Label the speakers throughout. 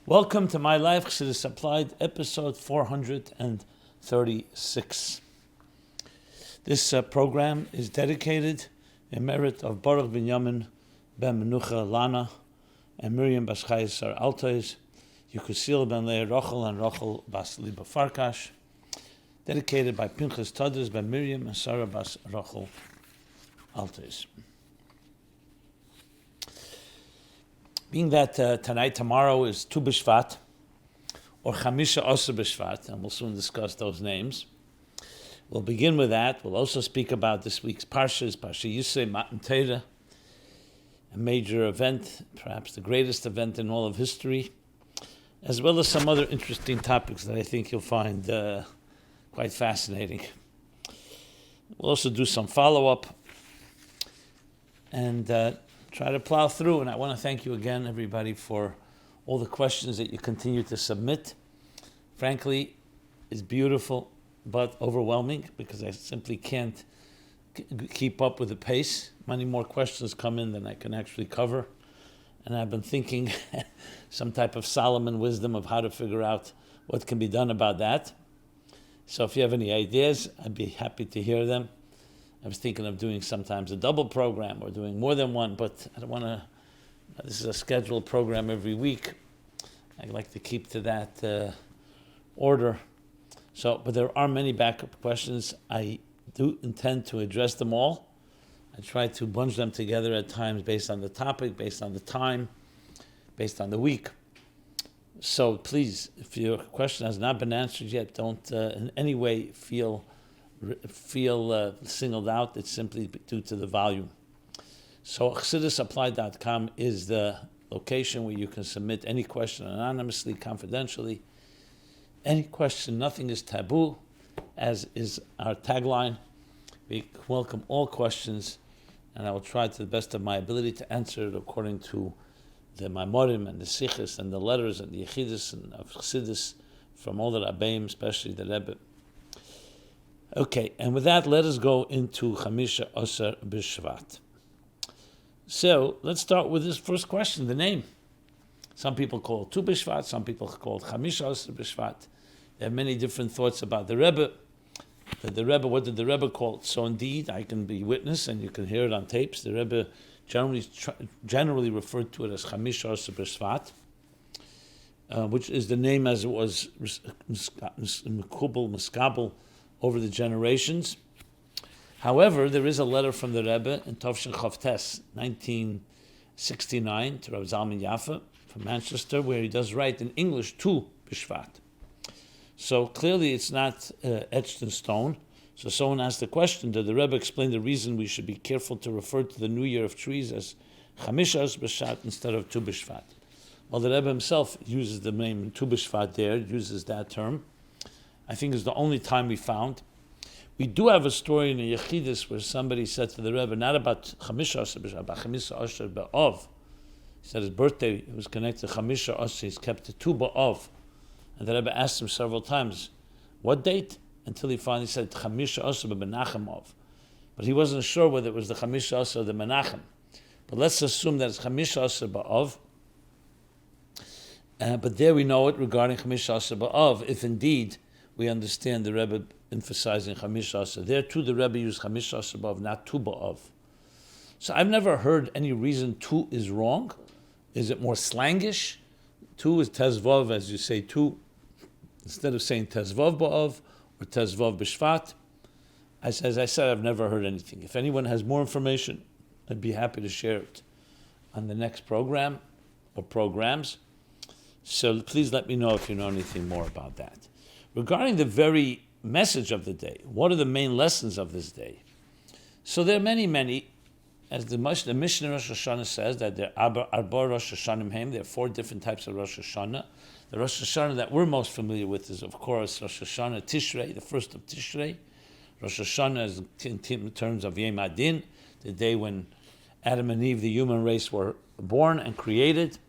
Speaker 1: Welcome to My Life Chassidus Applied, episode 436. This program is dedicated in merit of Baruch Binyamin ben Menucha Lana and Miriam bas Chayesar Altois, Yukusil ben Leah Rochel and Rochel bas Liba Farkash, dedicated by Pinchas Tadras ben Miriam and Sarah bas Rochel Altois. Being that tomorrow is Tu B'Shvat, or Chamisha Asar B'Shvat, and we'll soon discuss those names. We'll begin with that. We'll also speak about this week's Parsha, Yisro, Mattan Torah, a major event, perhaps the greatest event in all of history, as well as some other interesting topics that I think you'll find quite fascinating. We'll also do some follow-up and try to plow through, and I want to thank you again, everybody, for all the questions that you continue to submit. Frankly, it's beautiful, but overwhelming, because I simply can't keep up with the pace. Many more questions come in than I can actually cover, and I've been thinking some type of Solomon wisdom of how to figure out what can be done about that. So if you have any ideas, I'd be happy to hear them. I was thinking of doing sometimes a double program or doing more than one, but I don't want to. This is a scheduled program every week. I like to keep to that order. But there are many backup questions. I do intend to address them all. I try to bunch them together at times based on the topic, based on the time, based on the week. So please, if your question has not been answered yet, don't in any way feel singled out. It's simply due to the volume. So ChassidusApply.com is the location where you can submit any question anonymously, confidentially. Any question, nothing is taboo, as is our tagline. We welcome all questions, and I will try to the best of my ability to answer it according to the Maimorim and the Sichos and the letters and the Yechidus and of Chassidus from all the Rabbeim, especially the Rebbe. Okay, and with that, let us go into Chamisha Asar B'Shvat. So, let's start with this first question, the name. Some people call it Tu B'Shvat, some people call it Chamisha Asar B'Shvat. There are many different thoughts about the Rebbe. What did the Rebbe call it? So indeed, I can be witness, and you can hear it on tapes. The Rebbe generally referred to it as Chamisha Asar B'Shvat, which is the name as it was Miskabel over the generations. However, there is a letter from the Rebbe in Tovshin Chavtes, 1969, to Rav Zalman Yaffa from Manchester, where he does write in English, Tu B'Shvat. So clearly it's not etched in stone. So someone asked the question, did the Rebbe explain the reason we should be careful to refer to the New Year of Trees as Chamisha Asar B'Shvat instead of Tu B'Shvat? Well, the Rebbe himself uses the name Tu B'Shvat there, uses that term. I think it's the only time we found. We do have a story in the Yechidus where somebody said to the Rebbe, not about Chamisha Asar B'Shvat, about Chamisha Asar B'Av. He said his birthday was connected to Chamisha Asar, he's kept to Tu B'Av. And the Rebbe asked him several times, what date? Until he finally said Chamisha Asar B'Menachem Av. But he wasn't sure whether it was the Chamisha Asar or the Menachem. But let's assume that it's Chamisha Asar B'Av. But there we know it regarding Chamisha Asar B'Av, if indeed we understand the Rebbe emphasizing Chamisha Asar. There too the Rebbe used Chamisha Asar B'Av, not Tu B'Av. So I've never heard any reason Tu is wrong. Is it more slangish? Tu is Tezvav, as you say Tu, instead of saying Tezvav B'Av or Tezvav B'Shvat. As I said, I've never heard anything. If anyone has more information, I'd be happy to share it on the next program or programs. So please let me know if you know anything more about that. Regarding the very message of the day, what are the main lessons of this day? So there are many, as the Mishnah Rosh Hashanah says, that there are Arba Rosh Hashanim Haim, there are 4 different types of Rosh Hashanah. The Rosh Hashanah that we're most familiar with is, of course, Rosh Hashanah Tishrei, the first of Tishrei. Rosh Hashanah is in terms of Yom Adin, the day when Adam and Eve, the human race, were born and created.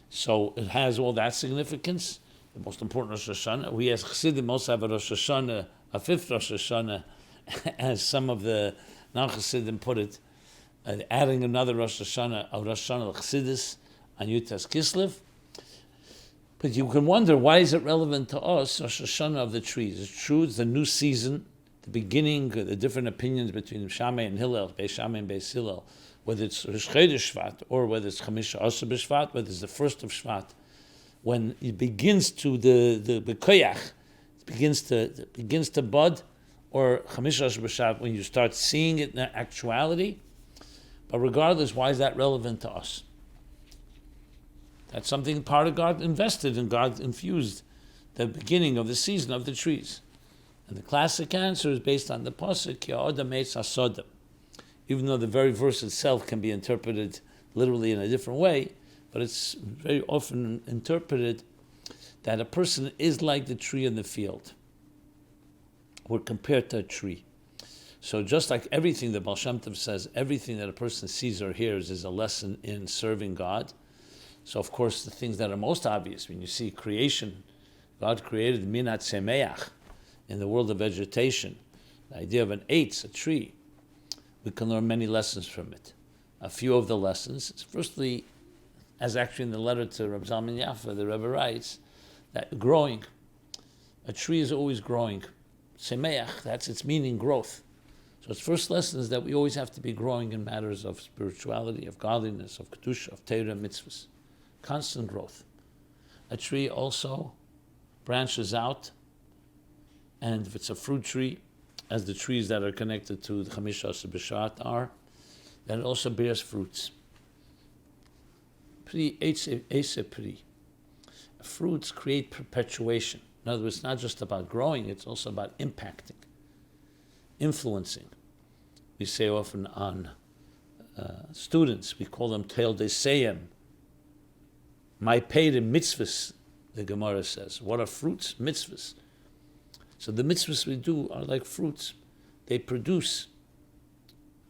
Speaker 1: So it has all that significance. The most important Rosh Hashanah. We as Chassidim also have a Rosh Hashanah, a 5th Rosh Hashanah, as some of the non-Chassidim put it, adding another Rosh Hashanah, a Rosh Hashanah Chassidus on Yutas Kislev. But you can wonder, why is it relevant to us, Rosh Hashanah of the trees? It's true, it's the new season, the beginning, the different opinions between Shammai and Hillel, Beis Shammai and Beis Hillel, whether it's Rosh Chodesh Shvat or whether it's Chamisha Asar B'Shvat, whether it's the first of Shvat, when it begins to the koyach, it begins to bud, or Chamisha Asar B'Shvat, when you start seeing it in actuality. But regardless, why is that relevant to us? That's something part of God invested in, God infused the beginning of the season of the trees. And the classic answer is based on the pasuk, Ki ha'adam eitz hasadam. Even though the very verse itself can be interpreted literally in a different way, but it's very often interpreted that a person is like the tree in the field. We're compared to a tree. So just like everything the Baal Shem Tov says, everything that a person sees or hears is a lesson in serving God. So of course the things that are most obvious, when you see creation, God created minat semeach, in the world of vegetation, the idea of an eitz, a tree. We can learn many lessons from it. A few of the lessons is, firstly, as actually in the letter to Reb Zalman Yaffa, the Rebbe writes, that growing, a tree is always growing. Semeach, that's its meaning, growth. So its first lesson is that we always have to be growing in matters of spirituality, of godliness, of kedusha, of Torah and Mitzvos. Constant growth. A tree also branches out, and if it's a fruit tree, as the trees that are connected to the Chamisha Asar B'Shvat are, then it also bears fruits. Fruits create perpetuation. In other words, it's not just about growing, it's also about impacting, influencing. We say often on students, we call them Teil Deseyem. My paid in mitzvahs, the Gemara says. What are fruits? Mitzvahs. So the mitzvahs we do are like fruits. They produce.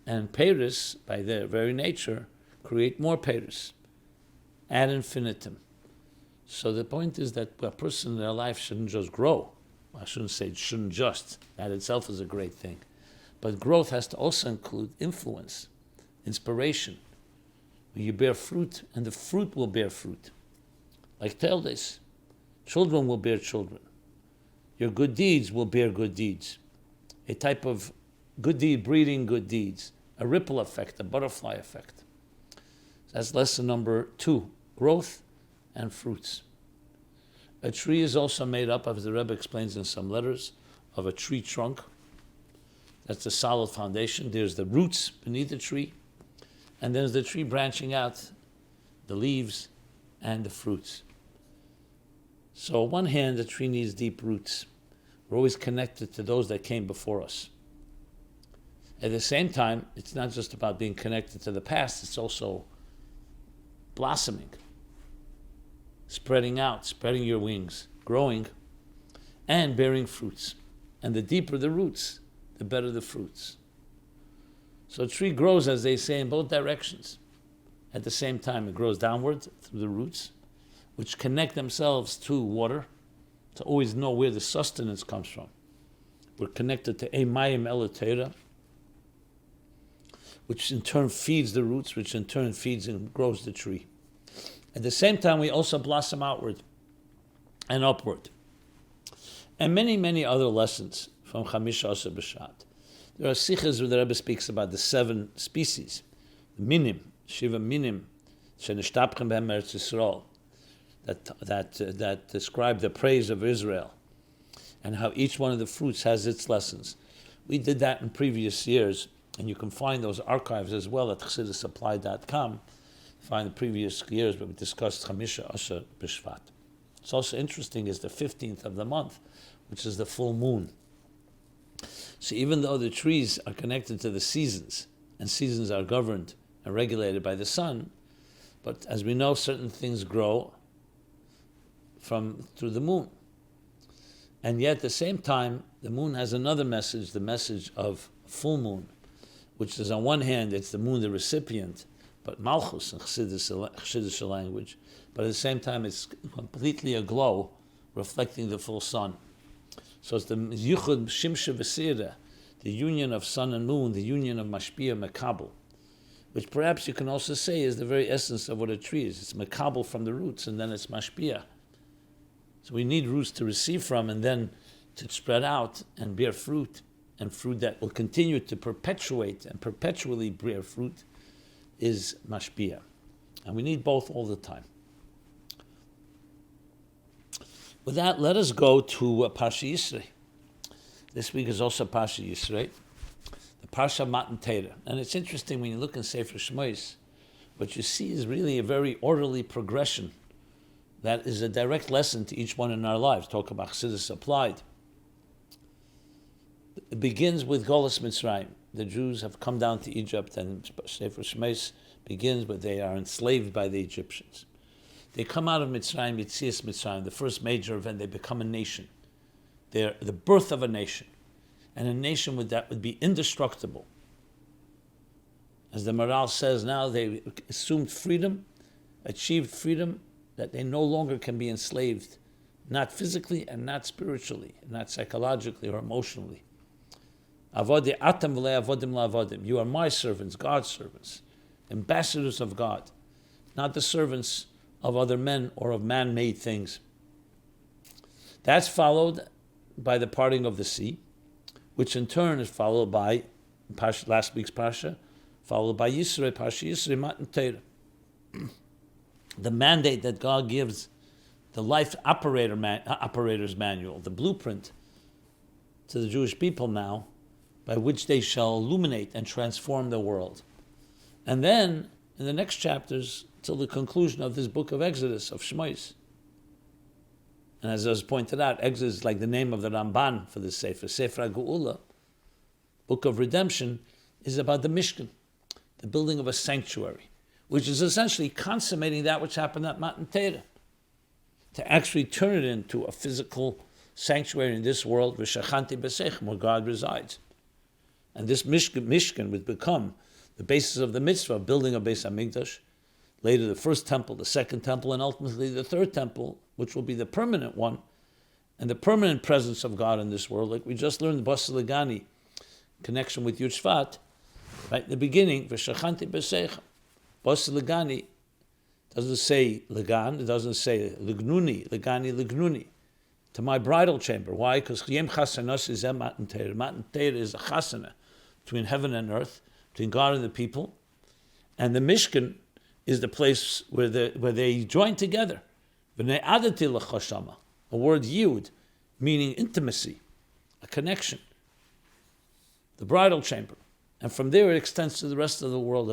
Speaker 1: And peiros, by their very nature, create more peiros ad infinitum. So the point is that a person in their life shouldn't just grow. I shouldn't say it shouldn't just. That itself is a great thing. But growth has to also include influence, inspiration. When you bear fruit, and the fruit will bear fruit. Like Teldes, children will bear children. Your good deeds will bear good deeds. A type of good deed breeding good deeds. A ripple effect, a butterfly effect. That's lesson number 2, growth and fruits. A tree is also made up, as the Rebbe explains in some letters, of a tree trunk. That's the solid foundation. There's the roots beneath the tree, and there's the tree branching out, the leaves and the fruits. So on one hand, the tree needs deep roots. We're always connected to those that came before us. At the same time, it's not just about being connected to the past, it's also blossoming, spreading out, spreading your wings, growing, and bearing fruits. And the deeper the roots, the better the fruits. So a tree grows, as they say, in both directions. At the same time, it grows downward through the roots, which connect themselves to water, to always know where the sustenance comes from. We're connected to Emayim Elatera, which in turn feeds the roots, which in turn feeds and grows the tree. At the same time, we also blossom outward and upward. And many, many other lessons from Chamisha Asar B'Shvat. There are sichas where the Rebbe speaks about the 7 species, the minim, Shiva minim, shenishtabchem behem Eretz Yisrael, that describe the praise of Israel, and how each one of the fruits has its lessons. We did that in previous years, and you can find those archives as well at chassidussupply.com. Find the previous years where we discussed Chamisha Asar B'Shvat. It's also interesting is the 15th of the month, which is the full moon. So even though the trees are connected to the seasons, and seasons are governed and regulated by the sun, but as we know, certain things grow through the moon. And yet at the same time, the moon has another message, the message of full moon, which is on one hand, it's the moon, the recipient, but malchus in Chassidus language, but at the same time, it's completely aglow, reflecting the full sun. So it's the Yichud Shimsha V'Sira, the union of sun and moon, the union of Mashpia Mekabel, which perhaps you can also say is the very essence of what a tree is. It's Mekabel from the roots, and then it's Mashpia. So we need roots to receive from, and then to spread out and bear fruit, and fruit that will continue to perpetuate and perpetually bear fruit is mashpia. And we need both all the time. With that, let us go to Parsha Yisro. This week is also Parsha Yisro, the Parsha Mattan Torah. And it's interesting when you look in Sefer Shmois, what you see is really a very orderly progression that is a direct lesson to each one in our lives. Talk about Chassidus applied. It begins with Golus Mitzrayim. The Jews have come down to Egypt, and Sefer Shmois begins with they are enslaved by the Egyptians. They come out of Mitzrayim, Yitzias Mitzrayim, the first major event. They become a nation. They're the birth of a nation, and a nation that would be indestructible. As the Maral says now, they assumed freedom, achieved freedom, that they no longer can be enslaved, not physically and not spiritually, not psychologically or emotionally. Avodi atam v'le avodim la'avodim. You are my servants, God's servants, ambassadors of God, not the servants of other men or of man-made things. That's followed by the parting of the sea, which in turn is followed by last week's Parsha, followed by Yisro, Parsha Yisro, Mattan Torah. The mandate that God gives, the life operator's manual, the blueprint to the Jewish people now, by which they shall illuminate and transform the world. And then, in the next chapters, till the conclusion of this book of Exodus, of Shmois. And as I was pointed out, Exodus is like the name of the Ramban for the Sefer. Sefer HaGeula, book of redemption, is about the Mishkan, the building of a sanctuary, which is essentially consummating that which happened at Mattan Torah, to actually turn it into a physical sanctuary in this world, where God resides. And this Mishkan would become the basis of the mitzvah of building a Beis HaMikdash, later the first temple, the second temple, and ultimately the third temple, which will be the permanent one, and the permanent presence of God in this world, like we just learned Basilagani, connection with Shevat, right in the beginning, V'shachanti b'secha. Basilagani doesn't say Lagan, it doesn't say Lignuni, Lagani, Lignuni, to my bridal chamber. Why? Because Yem Chasanos is Mattan Torah. Mattan Torah is a chasana between heaven and earth, between God and the people, and the Mishkan is the place where they join together. A word yud, meaning intimacy, a connection. The bridal chamber. And from there it extends to the rest of the world.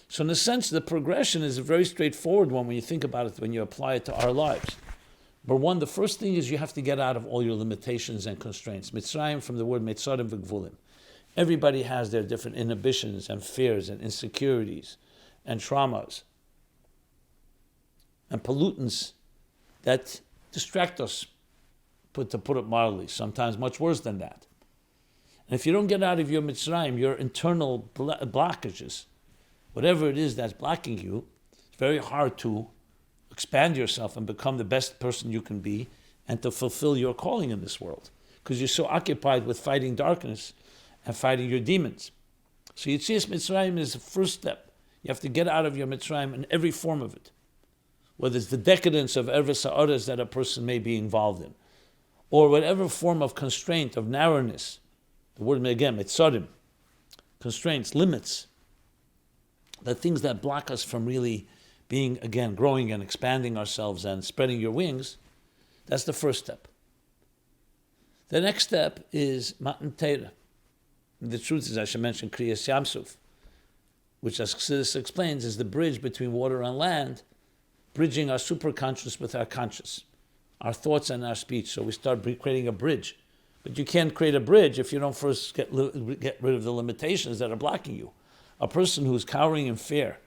Speaker 1: So in a sense, the progression is a very straightforward one when you think about it, when you apply it to our lives. But one, the first thing is you have to get out of all your limitations and constraints. Mitzrayim, from the word Mitzarim v'gvulim. Everybody has their different inhibitions and fears and insecurities and traumas and pollutants that distract us, to put it mildly, sometimes much worse than that. And if you don't get out of your Mitzrayim, your internal blockages, whatever it is that's blocking you, it's very hard to expand yourself and become the best person you can be and to fulfill your calling in this world, because you're so occupied with fighting darkness and fighting your demons. So Yitzias Mitzrayim is the first step. You have to get out of your Mitzrayim in every form of it, whether it's the decadence of Erves Ha'aretz that a person may be involved in, or whatever form of constraint, of narrowness. The word again, Mitzarim, constraints, limits, the things that block us from really being, again, growing and expanding ourselves and spreading your wings. That's the first step. The next step is Mattan Torah. The truth is, I should mention Kriyas Yamsuf, which, as Chassidus explains, is the bridge between water and land, bridging our superconscious with our conscious, our thoughts and our speech. So we start creating a bridge. But you can't create a bridge if you don't first get rid of the limitations that are blocking you. A person who's cowering in fear,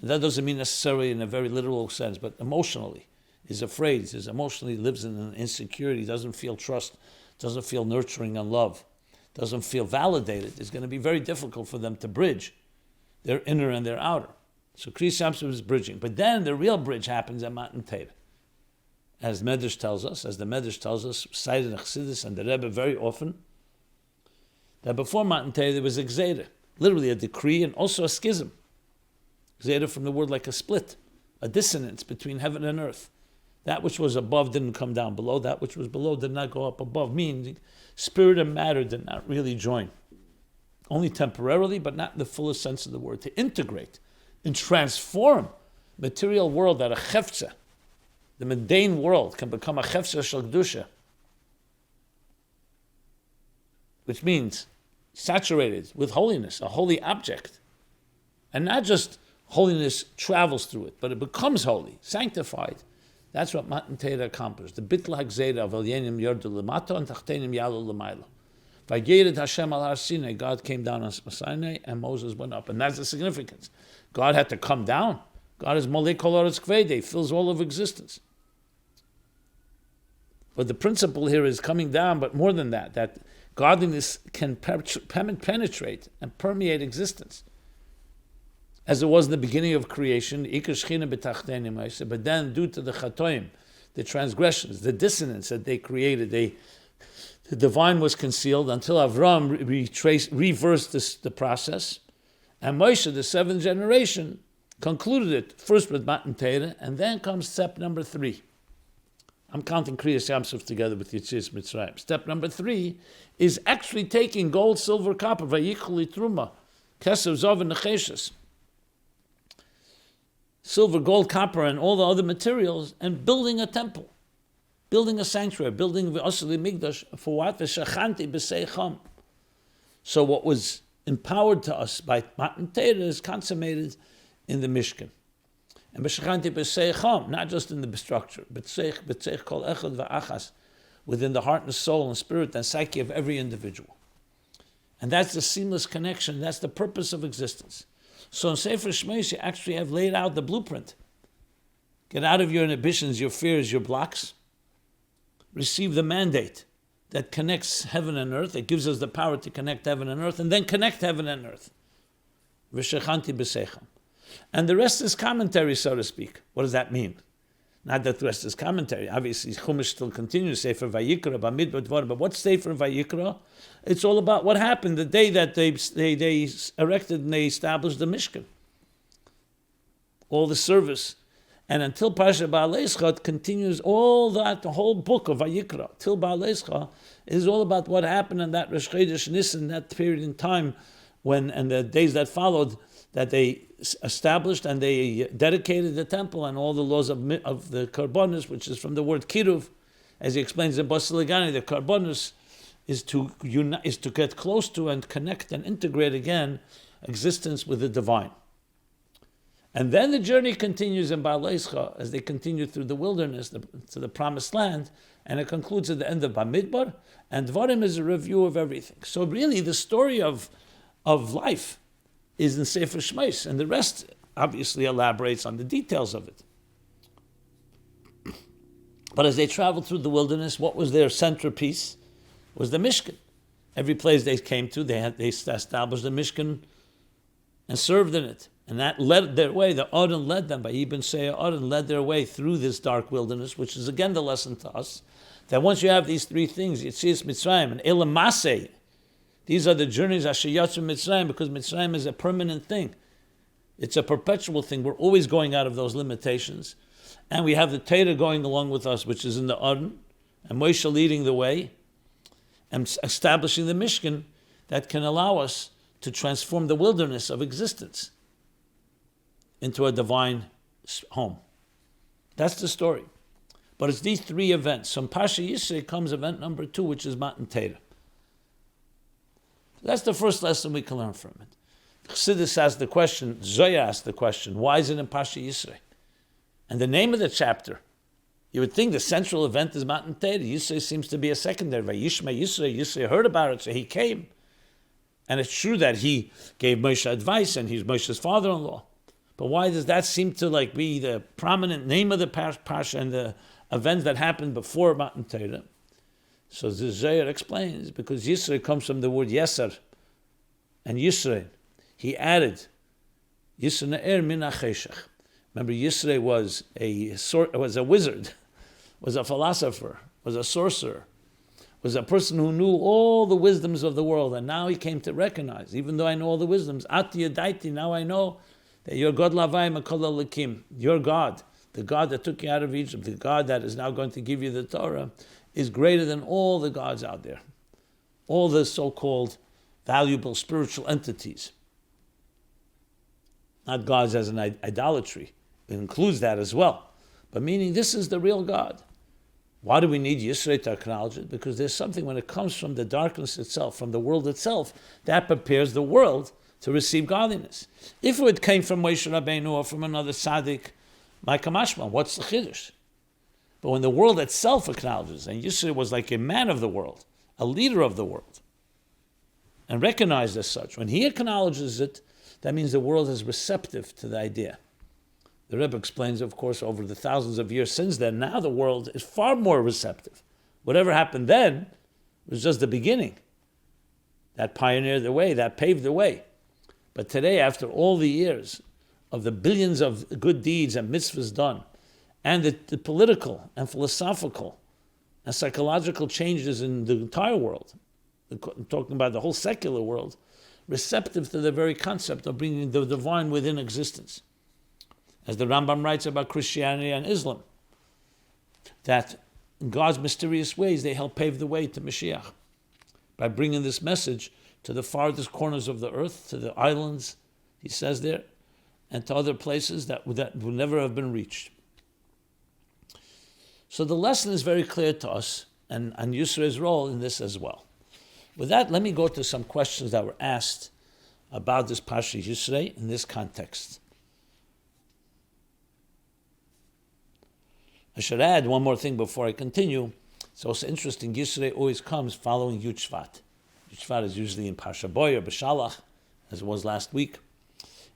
Speaker 1: and that doesn't mean necessarily in a very literal sense, but emotionally, is afraid, is emotionally lives in an insecurity, doesn't feel trust, doesn't feel nurturing and love, doesn't feel validated, it's going to be very difficult for them to bridge their inner and their outer. So Kriyas Yamsuf is bridging. But then the real bridge happens at Mattan Torah. As the Medrash tells us, cited in Chassidus and the Rebbe very often, that before Mattan Torah there was a gzeira, literally a decree and also a schism. Gzeira from the word like a split, a dissonance between heaven and earth. That which was above didn't come down below. That which was below did not go up above. Meaning, spirit and matter did not really join. Only temporarily, but not in the fullest sense of the word. To integrate and transform material world that a chefza, the mundane world, can become a chefza shel kedusha, which means saturated with holiness, a holy object. And not just holiness travels through it, but it becomes holy, sanctified. That's what Mattan Torah accomplished. The bitl hagzera of elyenim yordu lemato and tachtenim yalu l'maylo. Vayered Hashem al har Sinai, God came down on Sinai and Moses went up. And that's the significance. God had to come down. God is molei kol haaretz kvedei, fills all of existence. But the principle here is coming down, but more than that, that godliness can penetrate and permeate existence. As it was in the beginning of creation, but then due to the chatoim, the transgressions, the dissonance that they created, the divine was concealed until Avram reversed the process. And Moshe, the seventh generation, concluded it first with Mattan Torah, and then comes step number 3. I'm counting Kriyas Yamsuf together with Yetzias Mitzrayim. Step number 3 is actually taking gold, silver, copper, vayichli truma, kesev, zov, and necheshes, silver, gold, copper, and all the other materials, and building a temple, building a sanctuary, building v'asli migdash for what? V'shachanti b'seicham. So what was empowered to us by Mattan Torah is consummated in the Mishkan. And b'shachanti b'seicham, not just in the structure, b'tseich kol echad v'achas, within the heart and soul and spirit and psyche of every individual. And that's the seamless connection. That's the purpose of existence. So in Sefer Shmos, you actually have laid out the blueprint. Get out of your inhibitions, your fears, your blocks. Receive the mandate that connects heaven and earth, that gives us the power to connect heaven and earth, and then connect heaven and earth. V'shechanti b'seicham. And the rest is commentary, so to speak. What does that mean? Not that the rest is commentary. Obviously, Chumash still continues, Sefer Vayikra, Bamidbar Dvarim. But what's Sefer Vayikra? It's all about what happened the day that they erected and they established the Mishkan. All the service. And until Parsha Ba'aleischa, it continues all that, the whole book of Vayikra, till Ba'aleischa, is all about what happened in that Rosh Chodesh Nisan, that period in time when, and the days that followed, that they established and they dedicated the temple and all the laws of the Karbonos, which is from the word Kiruv. As he explains in Basiligani, the Karbonos is to get close to and connect and integrate again existence with the divine. And then the journey continues in Ba'aleischa as they continue through the wilderness to the promised land, and it concludes at the end of Bamidbar, and Dvarim is a review of everything. So really the story of life is in Sefer Shmos, and the rest obviously elaborates on the details of it. But as they traveled through the wilderness, what was their centerpiece? Was the Mishkan. Every place they came to, they established the Mishkan and served in it. And that led their way. The Aron led them, by Ibn Seir Aron led their way through this dark wilderness, which is again the lesson to us, that once you have these 3 things, Yetzias Mitzrayim and Elam Maseh, these are the journeys Asher Yatzu Mitzrayim, because Mitzrayim is a permanent thing. It's a perpetual thing. We're always going out of those limitations. And we have the Torah going along with us, which is in the Aron, and Moshe leading the way, and establishing the Mishkan that can allow us to transform the wilderness of existence into a divine home. That's the story. But it's these 3 events. So in Parsha Yisro comes event number 2, which is Mattan Torah. That's the first lesson we can learn from it. Chassidus asked the question, Zoya asked the question, why is it in Parsha Yisro? And the name of the chapter, you would think the central event is Mattan Torah. Yisro seems to be a secondary. Vayishma Yisro, Yisro heard about it, so he came. And it's true that he gave Moshe advice, and he's Moshe's father-in-law. But why does that seem to be the prominent name of the Parsha and the events that happened before Mattan Torah? So the Zohar explains, because Yisro comes from the word Yeser, and Yisro, he added, Yisro Ne'er Min HaCheshech. Remember, Yisro was a wizard, was a philosopher, was a sorcerer, was a person who knew all the wisdoms of the world, and now he came to recognize, even though I know all the wisdoms, Ati Yadaiti, now I know that you're God Lavai Makol Elikim, you're God, the God that took you out of Egypt, the God that is now going to give you the Torah, is greater than all the gods out there. All the so-called valuable spiritual entities. Not gods as an idolatry. It includes that as well. But meaning this is the real God. Why do we need Yisro to acknowledge it? Because there's something when it comes from the darkness itself, from the world itself, that prepares the world to receive godliness. If it came from Moshe Rabbeinu or from another tzaddik, my kamashma, what's the chiddush? But when the world itself acknowledges, and Yisro was like a man of the world, a leader of the world, and recognized as such, when he acknowledges it, that means the world is receptive to the idea. The Rebbe explains, of course, over the thousands of years since then, now the world is far more receptive. Whatever happened then was just the beginning. That pioneered the way, that paved the way. But today, after all the years of the billions of good deeds and mitzvahs done, and the political and philosophical and psychological changes in the entire world, I'm talking about the whole secular world, receptive to the very concept of bringing the divine within existence. As the Rambam writes about Christianity and Islam, that in God's mysterious ways they help pave the way to Mashiach by bringing this message to the farthest corners of the earth, to the islands, he says there, and to other places that would never have been reached. So the lesson is very clear to us, and Yisro's role in this as well. With that, let me go to some questions that were asked about this Pasha Yisro in this context. I should add one more thing before I continue. It's also interesting, Yisro always comes following Yud Shvat. Yud Shvat is usually in Pasha Boy or B'Shalach, as it was last week.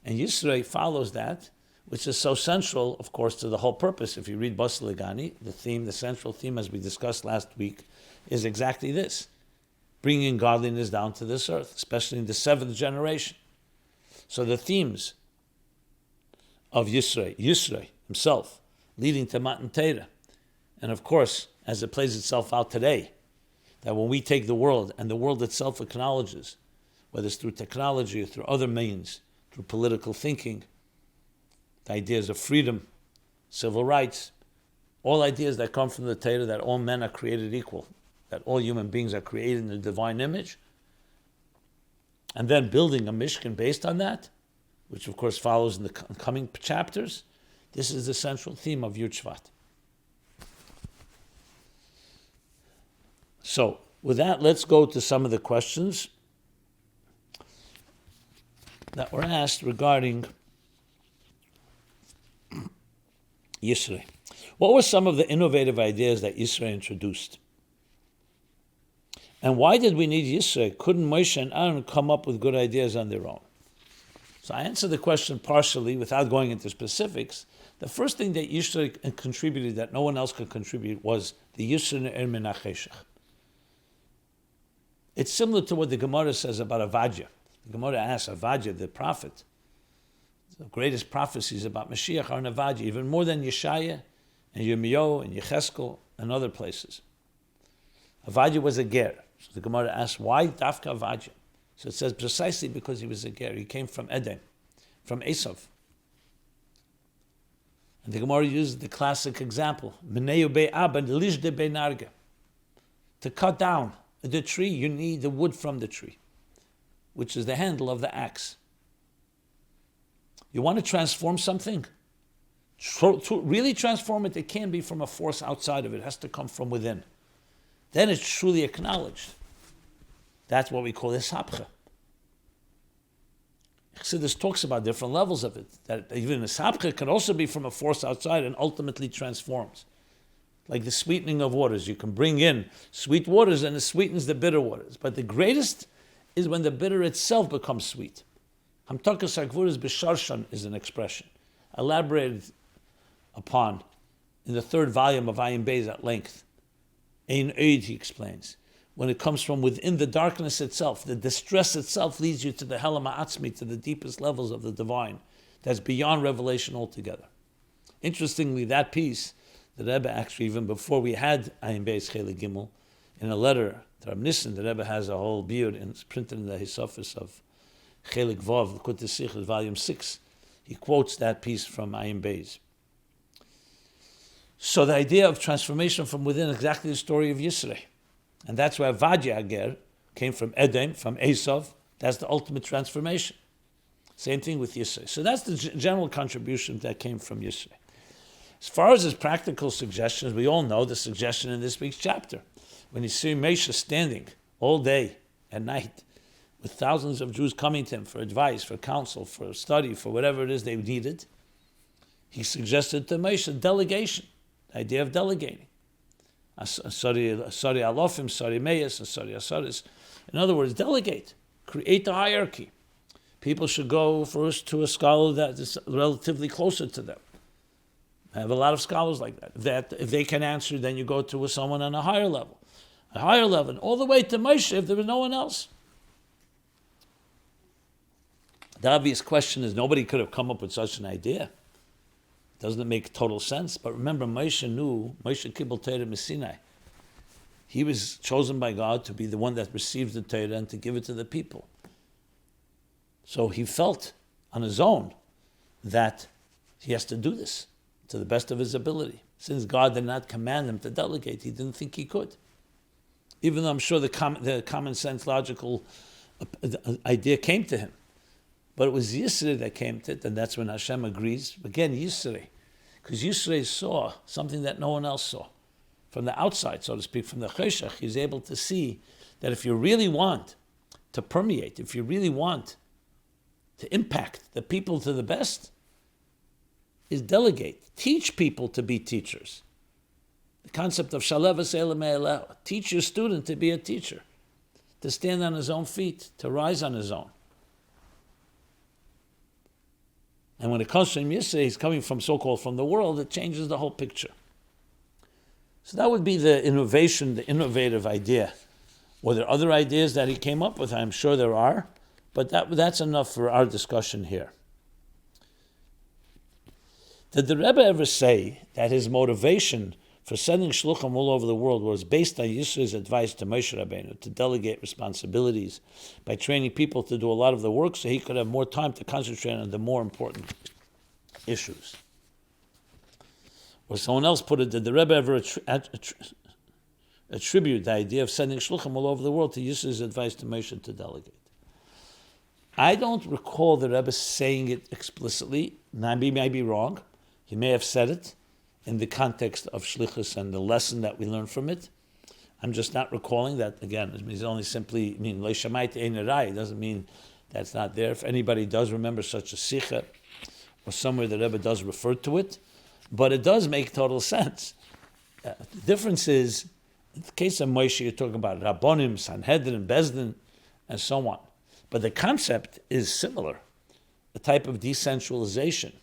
Speaker 1: And Yisro follows that, which is so central, of course, to the whole purpose. If you read Bas Legani, the central theme, as we discussed last week, is exactly this: bringing godliness down to this earth, especially in the seventh generation. So the themes of Yisro himself, leading to Mattan Torah, and of course, as it plays itself out today, that when we take the world, and the world itself acknowledges, whether it's through technology or through other means, through political thinking, the ideas of freedom, civil rights, all ideas that come from the Torah, that all men are created equal, that all human beings are created in the divine image, and then building a Mishkan based on that, which of course follows in the coming chapters. This is the central theme of Yud Shvat. So, with that, let's go to some of the questions that were asked regarding Yisro. What were some of the innovative ideas that Yisro introduced? And why did we need Yisro? Couldn't Moshe and Aaron come up with good ideas on their own? So I answered the question partially without going into specifics. The first thing that Yisro contributed that no one else could contribute was the Yisro Ne'er Min HaCheshach. It's similar to what the Gemara says about Avadja. The Gemara asks Avadja, the prophet, the greatest prophecies about Mashiach are in Avadja, even more than Yeshaya and Yirmiyahu and Yecheskel and other places. Avadja was a ger. So the Gemara asks, why Dafka Avadja? So it says precisely because he was a ger. He came from Edom, from Esav. And the Gemara uses the classic example, Meneu be'aba lishde be'narga. To cut down the tree, you need the wood from the tree, which is the handle of the axe. You want to transform something? To really transform it, it can't be from a force outside of it. It has to come from within. Then it's truly acknowledged. That's what we call Ishapcha. Chassidus talks about different levels of it, that even Ishapcha can also be from a force outside and ultimately transforms. Like the sweetening of waters. You can bring in sweet waters and it sweetens the bitter waters. But the greatest is when the bitter itself becomes sweet. Hamtakas HaGvuras B'Sharshan is an expression, elaborated upon in the third volume of Ayin Beis at length. Ein Oid, he explains. When it comes from within the darkness itself, the distress itself leads you to the Helam Ha'atzmi, to the deepest levels of the divine. That's beyond revelation altogether. Interestingly, that piece, the Rebbe actually, even before we had Ayin Beis Chelik Gimel, in a letter to Rab Nissen, the Rebbe has a whole biur, and it's printed in the Hisofis of Chelik Vav, Likutei Sichos, volume 6. He quotes that piece from Ayin Beis. So the idea of transformation from within is exactly the story of Yisro. And that's where Vadia Ager came from Edom, from Esav. That's the ultimate transformation. Same thing with Yisro. So that's the general contribution that came from Yisro. As far as his practical suggestions, we all know the suggestion in this week's chapter. When you see Moshe standing all day and night with thousands of Jews coming to him for advice, for counsel, for study, for whatever it is they needed, he suggested to Moshe delegation, the idea of delegating. Asari alofim, asari meyes, asari asaris. In other words, delegate, create a hierarchy. People should go first to a scholar that is relatively closer to them. I have a lot of scholars like that. That if they can answer, then you go to someone on a higher level, and all the way to Moshe if there was no one else. The obvious question is, nobody could have come up with such an idea. Doesn't it make total sense? But remember, Moshe Kibbel Torah Sinai. He was chosen by God to be the one that received the Torah and to give it to the people. So he felt on his own that he has to do this to the best of his ability. Since God did not command him to delegate, he didn't think he could. Even though I'm sure the common sense, logical idea came to him. But it was Yisro that came to it, and that's when Hashem agrees. Again, Yisro. Because Yisro saw something that no one else saw. From the outside, so to speak, from the Cheshach, he's able to see that if you really want to permeate, if you really want to impact the people to the best, is delegate. Teach people to be teachers. The concept of Shalev Asel Me'eleh. Teach your student to be a teacher, to stand on his own feet, to rise on his own. And when it comes to Yisro, he's coming from so-called from the world, it changes the whole picture. So that would be the innovation, the innovative idea. Were there other ideas that he came up with? I'm sure there are, but that's enough for our discussion here. Did the Rebbe ever say that his motivation for sending shluchim all over the world was based on Yisro's advice to Moshe Rabbeinu to delegate responsibilities by training people to do a lot of the work so he could have more time to concentrate on the more important issues? Or someone else put it, did the Rebbe ever attribute the idea of sending shluchim all over the world to Yisro's advice to Moshe to delegate? I don't recall the Rebbe saying it explicitly. I may be wrong. He may have said it in the context of shlichus and the lesson that we learn from it. I'm just not recalling that. Again, it means only simply, lo shamayte ein arai. It doesn't mean that's not there. If anybody does remember such a sikha, or somewhere the Rebbe does refer to it, but it does make total sense. The difference is, in the case of Moshe, you're talking about Rabbonim, Sanhedrin, Bezdin, and so on. But the concept is similar, a type of decentralization.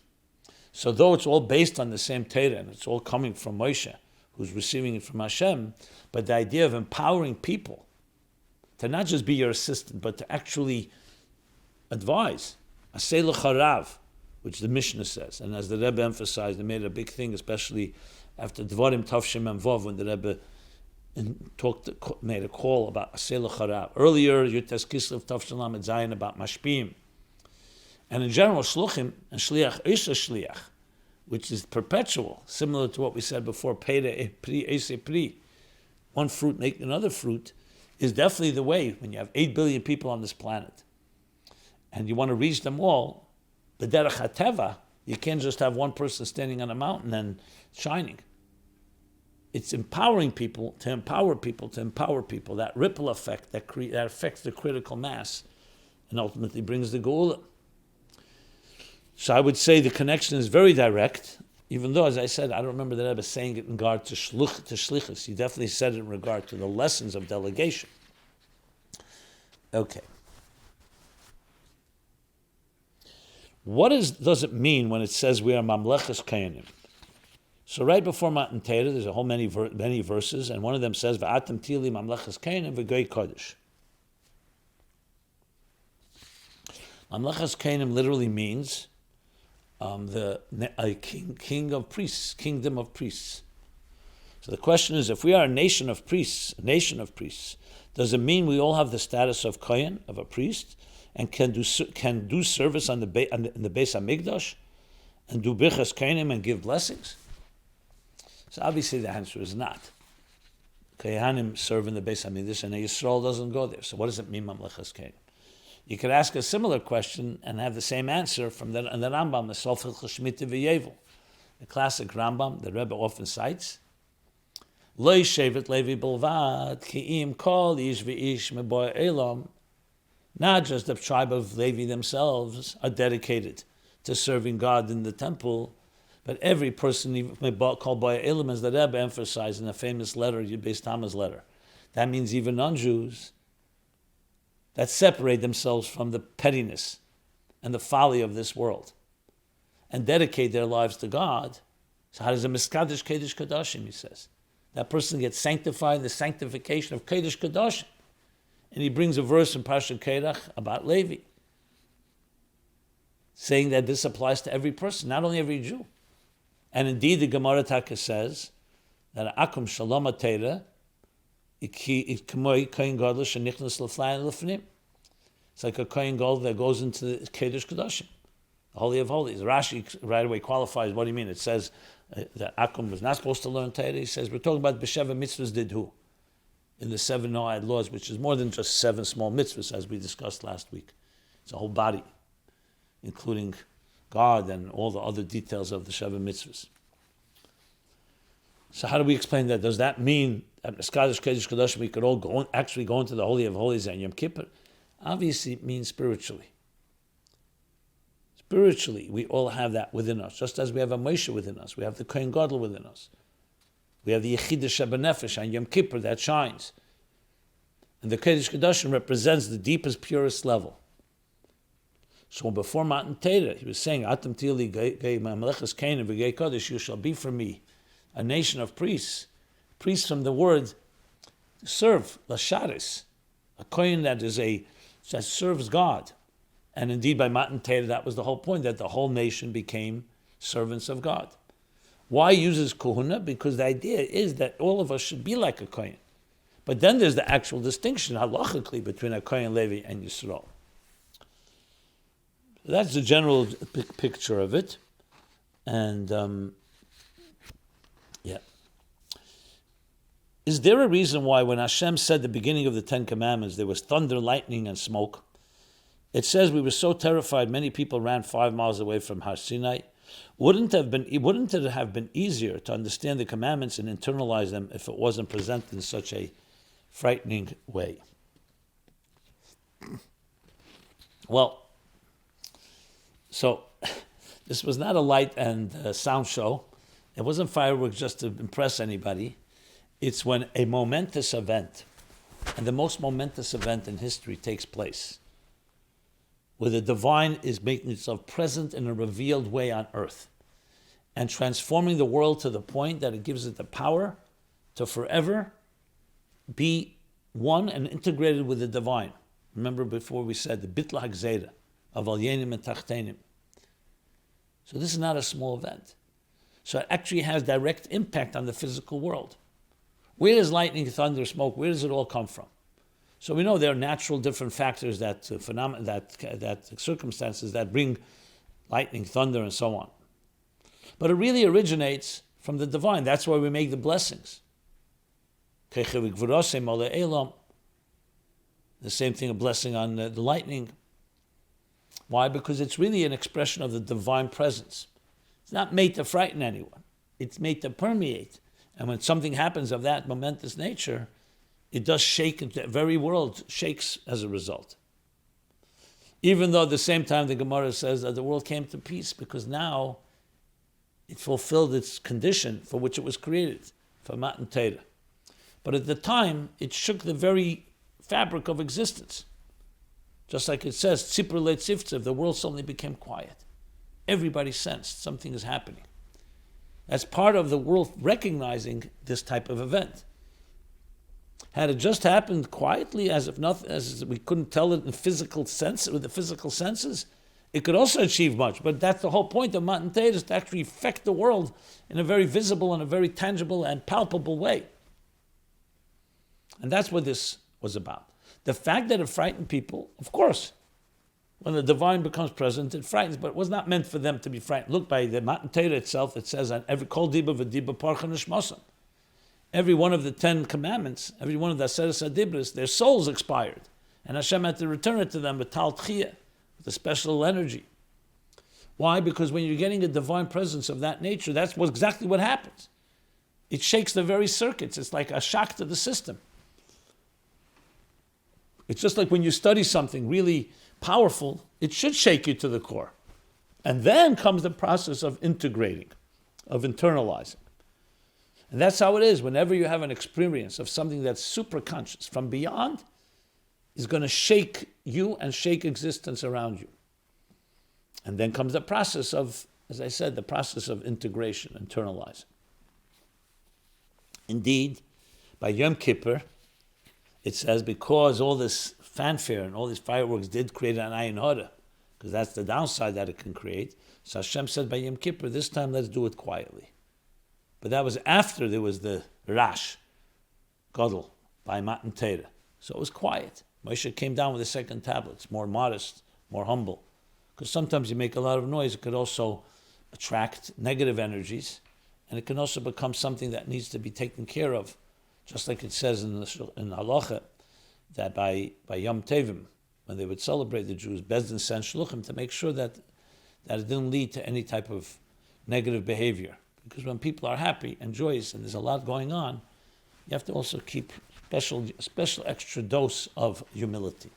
Speaker 1: So though it's all based on the same Torah, and it's all coming from Moshe, who's receiving it from Hashem, but the idea of empowering people to not just be your assistant, but to actually advise, Aseh l'charav, which the Mishnah says, and as the Rebbe emphasized, they made a big thing, especially after Dvarim Tavshim and Vav, when the Rebbe made a call about Aseh l'charav. Earlier, Yutes Kislev Tavshim Lamed Zayin about Mashpim. And in general, shluchim and shliach, isha shliach, which is perpetual, similar to what we said before, pere pri, ese pri, one fruit make another fruit, is definitely the way when you have 8 billion people on this planet and you want to reach them all. The derech hateva, you can't just have one person standing on a mountain and shining. It's empowering people to empower people to empower people, that ripple effect that affects the critical mass and ultimately brings the geula. So I would say the connection is very direct, even though, as I said, I don't remember the Rebbe saying it in regard to shlichus. He definitely said it in regard to the lessons of delegation. Okay. What does it mean when it says we are mamlechet kohanim? So right before Mattan Torah, there's a whole many verses, and one of them says, "V'atem tili mamlechet kohanim v'goy kodesh." Mamlechet kohanim literally means king of priests, kingdom of priests. So the question is, if we are a nation of priests, does it mean we all have the status of kohen, of a priest, and can do service in the Beis Hamikdash, and do birchas kohanim and give blessings? So obviously the answer is not. Kohanim serve in the Beis Hamikdash, and Yisro doesn't go there. So what does it mean, mamlechet Kohanim? You could ask a similar question and have the same answer from the Rambam, the Sofel Chashmita V'Yevel, the classic Rambam the Rebbe often cites. Lo Shevat Levi Bilvad Ki'im Kol Ish V'ish Meboy Elam. Not just the tribe of Levi themselves are dedicated to serving God in the temple, but every person called by Elam, as the Rebbe emphasized in a famous letter, Beis Tama's letter. That means even non-Jews that separate themselves from the pettiness and the folly of this world and dedicate their lives to God. So how does a miskadish Kedesh Kodashim, he says? That person gets sanctified in the sanctification of Kedesh Kodashim. And he brings a verse in Parshat Kerach about Levi, saying that this applies to every person, not only every Jew. And indeed, the Gemara Taka says that Akum Shalom Atera, it's like a kohen gadol that goes into the Kedesh Kodashim, the Holy of Holies. Rashi right away qualifies, what do you mean? It says that Akum was not supposed to learn Torah. He says, we're talking about B'Sheva Mitzvos did who? In the 7 Noahide Laws, which is more than just 7 small mitzvahs, as we discussed last week. It's a whole body, including God and all the other details of the Sheva mitzvahs. So how do we explain that? Does that mean that Miskadish Kedesh Kodashim we could all actually go into the Holy of Holies and Yom Kippur? Obviously, it means spiritually. Spiritually, we all have that within us, just as we have a Moshe within us. We have the Kohen Gadol within us. We have the Yechidah Shebenefesh on Yom Kippur that shines. And the Kedesh Kodashim represents the deepest, purest level. So before Mattan Torah, he was saying, Atam Tili Gei Mamleches Kohanim V'Gei Kodesh, you shall be for me a nation of priests. Priests from the word serve, Lasharis, a kohen that serves God. And indeed, by Mattan Torah, that was the whole point, that the whole nation became servants of God. Why uses kohuna? Because the idea is that all of us should be like a kohen. But then there's the actual distinction, halachically, between a kohen, Levi, and Yisro. That's the general picture of it. And, yeah. Is there a reason why when Hashem said the beginning of the 10 Commandments, there was thunder, lightning, and smoke? It says we were so terrified, many people ran 5 miles away from Har Sinai. Wouldn't it have been easier to understand the commandments and internalize them if it wasn't presented in such a frightening way? Well, so this was not a light and sound show. It wasn't fireworks just to impress anybody. It's when a momentous event, and the most momentous event in history takes place, where the divine is making itself present in a revealed way on earth and transforming the world to the point that it gives it the power to forever be one and integrated with the divine. Remember before we said the bitla hagzeda of al yenim and tachtenim. So this is not a small event. So it actually has direct impact on the physical world. Where does lightning, thunder, smoke, where does it all come from? So we know there are natural different factors, that circumstances that bring lightning, thunder, and so on. But it really originates from the divine. That's why we make the blessings. The same thing, a blessing on the lightning. Why? Because it's really an expression of the divine presence. It's not made to frighten anyone. It's made to permeate. And when something happens of that momentous nature, it does shake, the very world shakes as a result. Even though at the same time the Gemara says that the world came to peace because now it fulfilled its condition for which it was created, for Mattan Torah. But at the time, it shook the very fabric of existence. Just like it says, Tzipur le'tzivtziv, the world suddenly became quiet. Everybody sensed something is happening. That's part of the world recognizing this type of event. Had it just happened quietly, as if nothing, as we couldn't tell it in physical sense, with the physical senses, it could also achieve much. But that's the whole point of Mattan Torah, is to actually affect the world in a very visible and a very tangible and palpable way. And that's what this was about. The fact that it frightened people, of course, When the divine becomes present, it frightens, but it was not meant for them to be frightened. Look, by the Mattan Torah itself, it says, on every kol diba v'diba parcha nishmasam. Every one of the 10 commandments, every one of the Aseres HaDibros, their souls expired. And Hashem had to return it to them with tal tchiyah, with a special energy. Why? Because when you're getting a divine presence of that nature, that's exactly what happens. It shakes the very circuits. It's like a shock to the system. It's just like when you study something really powerful, it should shake you to the core. And then comes the process of integrating, of internalizing. And that's how it is. Whenever you have an experience of something that's super conscious from beyond, is going to shake you and shake existence around you. And then comes the process of, as I said, the process of integration, internalizing. Indeed, by Yom Kippur, it says, because all this fanfare and all these fireworks did create an ayin hara, because that's the downside that it can create. So Hashem said by Yom Kippur, this time let's do it quietly. But that was after there was the Rash, Gadol, by Mattan Torah. So it was quiet. Moshe came down with the second tablets, more modest, more humble. Because sometimes you make a lot of noise, it could also attract negative energies, and it can also become something that needs to be taken care of. Just like it says in Halacha, that by Yom Tevim, when they would celebrate the Jews, Bezdin sent shluchim to make sure that it didn't lead to any type of negative behavior. Because when people are happy and joyous and there's a lot going on, you have to also keep special extra dose of humility.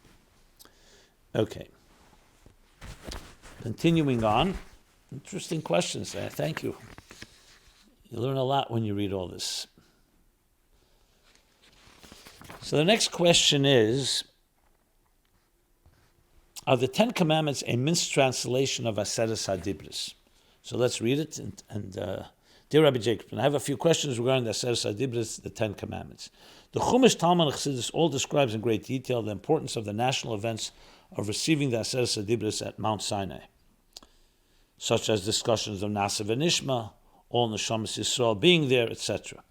Speaker 1: Okay. Continuing on. Interesting questions there. Thank you. You learn a lot when you read all this. So the next question is, are the 10 Commandments a mistranslation of Aseres HaDibros? So let's read it. And dear Rabbi Jacobson, I have a few questions regarding the Aseres HaDibros, the 10 Commandments. The Chumash, Talmud, and Chassidus all describes in great detail the importance of the national events of receiving the Aseres HaDibros at Mount Sinai, such as discussions of Nasa v'Nishma, all Neshamas Yisro being there, etc.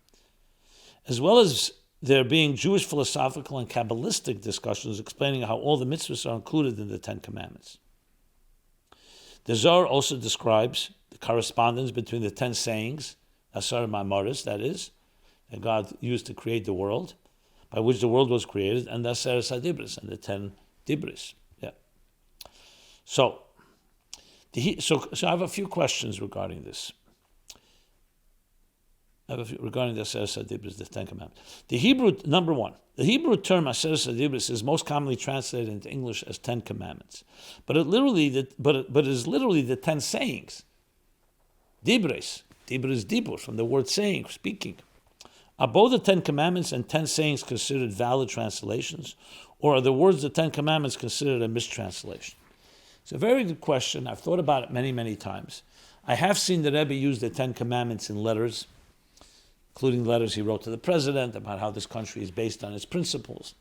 Speaker 1: As well as there being Jewish philosophical and Kabbalistic discussions explaining how all the mitzvahs are included in the 10 Commandments. The Zohar also describes the correspondence between the 10 sayings, Asar Ma'amaris, that is, that God used to create the world, by which the world was created, and the Aseres HaDibros, and the 10 Dibros. Yeah. So I have a few questions regarding this. Regarding the Aseres HaDibros, the 10 Commandments. Number one, the Hebrew term Aseres HaDibros is most commonly translated into English as 10 Commandments. But it is literally the 10 sayings. Dibros. Dibros dibur, from the word saying, speaking. Are both the 10 Commandments and 10 sayings considered valid translations? Or are the words the 10 Commandments considered a mistranslation? It's a very good question. I've thought about it many, many times. I have seen the Rebbe use the 10 Commandments in letters, including letters he wrote to the president about how this country is based on its principles.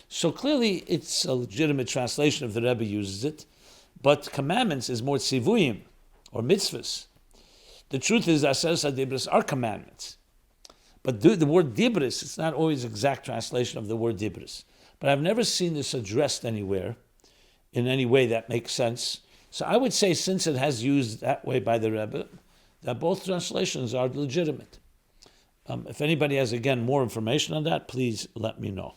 Speaker 1: So clearly it's a legitimate translation if the Rebbe uses it, but commandments is more tzivuyim, or mitzvos. The truth is Aseres HaDibros are commandments. But the word dibros, it's not always exact translation of the word dibros. But I've never seen this addressed anywhere, in any way that makes sense. So I would say, since it has used that way by the Rebbe, that both translations are legitimate. If anybody has, again, more information on that, please let me know.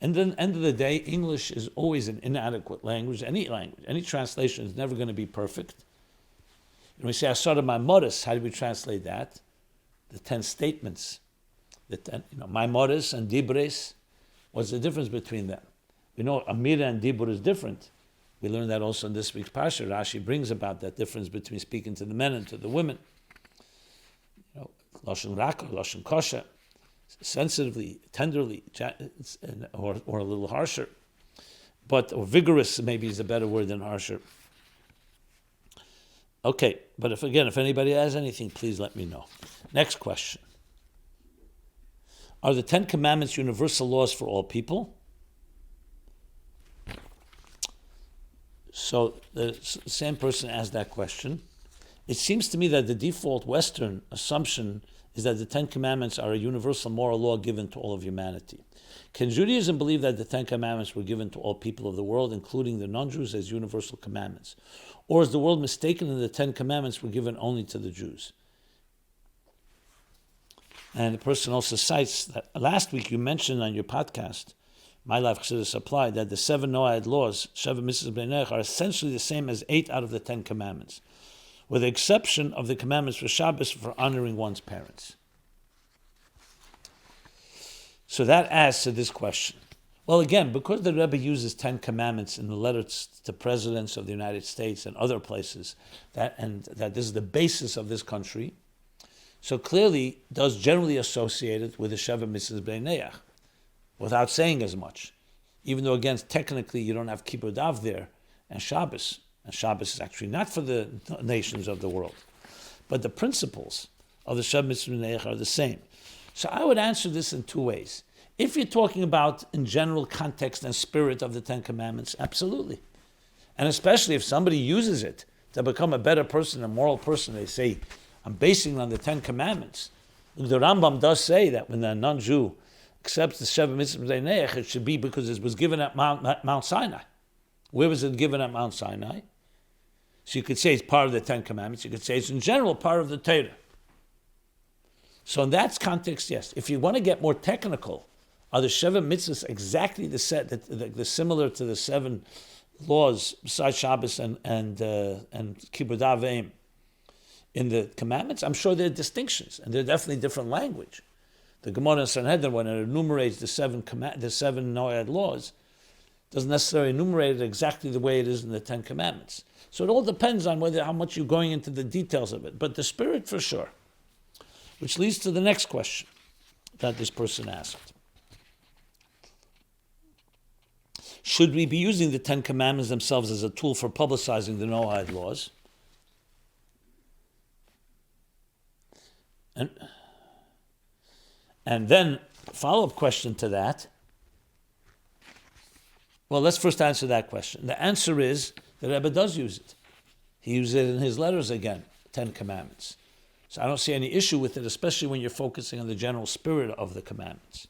Speaker 1: And then, end of the day, English is always an inadequate language. Any translation is never going to be perfect. When we say Asar Ma'amaris, how do we translate that? The 10 statements. The 10, Ma'amaris and Dibros. What's the difference between them? We know Amira and Dibur is different. We learned that also in this week's Parsha. Rashi brings about that difference between speaking to the men and to the women. Lashon Raka, Lashon Kosha, sensitively, tenderly, or a little harsher. Or vigorous maybe is a better word than harsher. Okay, but if anybody has anything, please let me know. Next question. Are the 10 Commandments universal laws for all people? So the same person asked that question. It seems to me that the default Western assumption is that the 10 Commandments are a universal moral law given to all of humanity. Can Judaism believe that the Ten Commandments were given to all people of the world, including the non-Jews, as universal commandments? Or is the world mistaken and the Ten Commandments were given only to the Jews? And the person also cites that last week you mentioned on your podcast, My Life Chassidus Applied, that the 7 Noahide Laws, Shevat Mitzvos B'nei, are essentially the same as 8 out of the 10 Commandments, with the exception of the commandments for Shabbos for honoring one's parents. So that adds to this question. Well, again, because the Rebbe uses 10 commandments in the letters to presidents of the United States and other places, that this is the basis of this country, so clearly does generally associate it with the Shevat Mitzvos B'nei, without saying as much. Even though, again, technically you don't have Kippur Dav there, and Shabbos is actually not for the nations of the world. But the principles of the Shevat Mitzvos B'nei are the same. So I would answer this in 2 ways. If you're talking about in general context and spirit of the 10 Commandments, absolutely. And especially if somebody uses it to become a better person, a moral person, they say, I'm basing it on the 10 Commandments. The Rambam does say that when a non-Jew accepts the Shevat Mitzvos B'nei, it should be because it was given at Mount Sinai. Where was it given at Mount Sinai? So you could say it's part of the 10 Commandments. You could say it's in general part of the Torah. So in that context, yes. If you want to get more technical, are the Shevat Mitzvahs exactly the similar to the 7 laws besides Shabbos and Kibbur Davim in the commandments? I'm sure there are distinctions, and they're definitely different language. The Gemara in Sanhedrin, when it enumerates the 7 Noahide Laws, doesn't necessarily enumerate it exactly the way it is in the 10 Commandments. So it all depends on how much you're going into the details of it. But the spirit, for sure. Which leads to the next question that this person asked. Should we be using the 10 Commandments themselves as a tool for publicizing the Noahide Laws? And then, follow-up question to that. Well, let's first answer that question. The answer is, the Rebbe does use it. He uses it in his letters again, 10 Commandments. So I don't see any issue with it, especially when you're focusing on the general spirit of the commandments.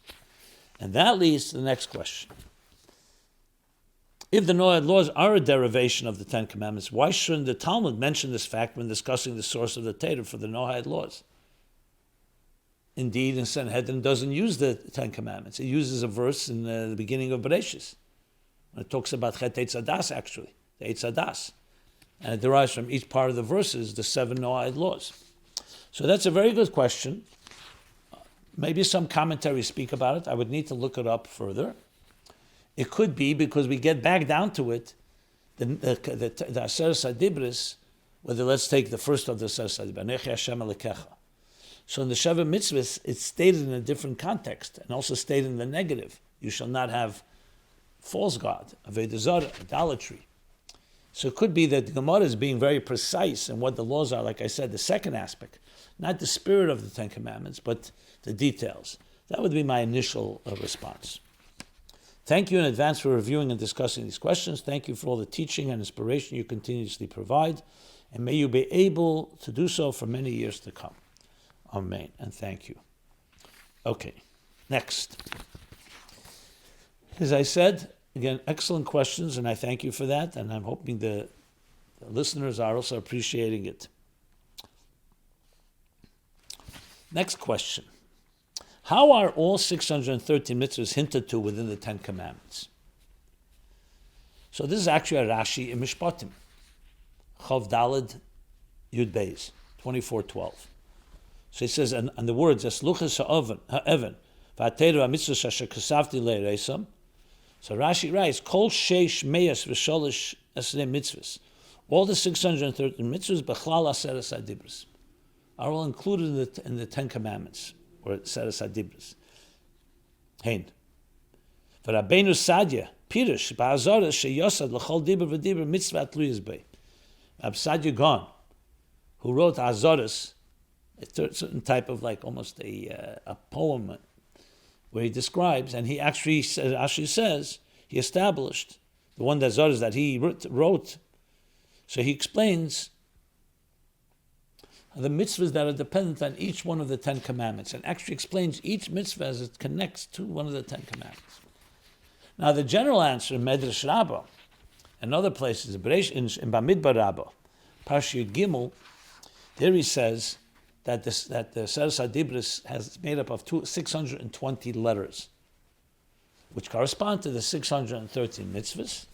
Speaker 1: And that leads to the next question. If the Noahide Laws are a derivation of the 10 Commandments, why shouldn't the Talmud mention this fact when discussing the source of the Torah for the Noahide Laws? Indeed, in Sanhedrin doesn't use the 10 Commandments. It uses a verse in the beginning of Bereshis. It talks about Chet Eitz Hadas, actually, the Eitz Hadas. And it derives from each part of the verses, the 7 Noahide Laws. So that's a very good question. Maybe some commentaries speak about it. I would need to look it up further. It could be because we get back down to it, the Aseres HaDibros, whether let's take the first of the Aseres HaDibros, Anechi Hashem Elokecha. So in the Shevat Mitzvahs, it's stated in a different context and also stated in the negative. You shall not have false god, avodah zarah, idolatry. So it could be that the Gemara is being very precise in what the laws are, like I said, the second aspect. Not the spirit of the 10 Commandments, but the details. That would be my initial response. Thank you in advance for reviewing and discussing these questions. Thank you for all the teaching and inspiration you continuously provide. And may you be able to do so for many years to come. Amen. And thank you. Okay, next. As I said, again, excellent questions, and I thank you for that, and I'm hoping the listeners are also appreciating it. Next question. How are all 613 mitzvahs hinted to within the 10 Commandments? So this is actually a Rashi in Mishpatim. Chav Daled Yud Beis, 24:12. So he says, and the words, shluchim ha'evan, v'ateiru ha'mitzvos asher kasavti le'ereisam. So Rashi writes, Kol sheish meyas v'sholish esrei mitzvahs. All the 613 mitzvahs, b'chlal Aseres HaDibros, are all included in the 10 Commandments, or Aseres HaDibros. Hein. V'Rabbeinu Sadya, Pirush, ba'azoras sheyosad l'chol dibur v'dibur mitzvah tluyas bei. Rab Sadya Gaon, who wrote Azoras, a certain type of like almost a poem where he describes, and he actually says, he established the one that he wrote. So he explains are the mitzvahs that are dependent on each one of the 10 commandments, and actually explains each mitzvah as it connects to one of the 10 commandments. Now, the general answer in Medrash Rabbah and other places, in Bamidbar Rabbah, Parsha Gimel, there he says that the Aseres HaDibros is made up of 620 letters, which correspond to the 613 mitzvahs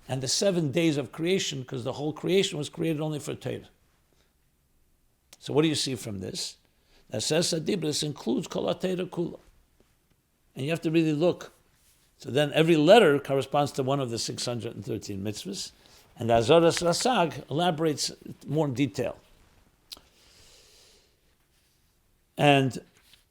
Speaker 1: and the 7 days of creation, because the whole creation was created only for Torah. So what do you see from this? That Aseres HaDibros includes Kol HaTorah Kula. And you have to really look. So then every letter corresponds to one of the 613 mitzvahs, and the Aseres Rasag elaborates more in detail. And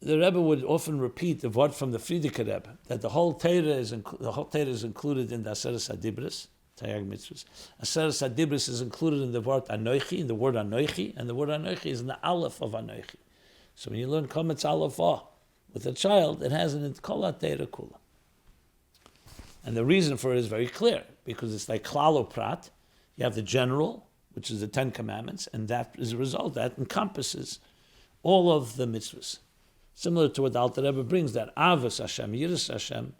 Speaker 1: the Rebbe would often repeat the word from the Frierdiker Rebbe, that the whole Torah is included in the Aseres HaDibros, Tayag Mitzvahs. Aseres HaDibros is included in the word Anoichi, in the word Anoichi, and the word Anoichi is in the Aleph of Anoichi. So when you learn Kometz Aleph with a child, it has an Kol HaTorah Kula. And the reason for it is very clear, because it's like Klal Prat. You have the general, which is the 10 commandments, and that is a result that encompasses all of the mitzvahs. Similar to what the Alter Rebbe brings, that Avos Hashem, Yiras Hashem,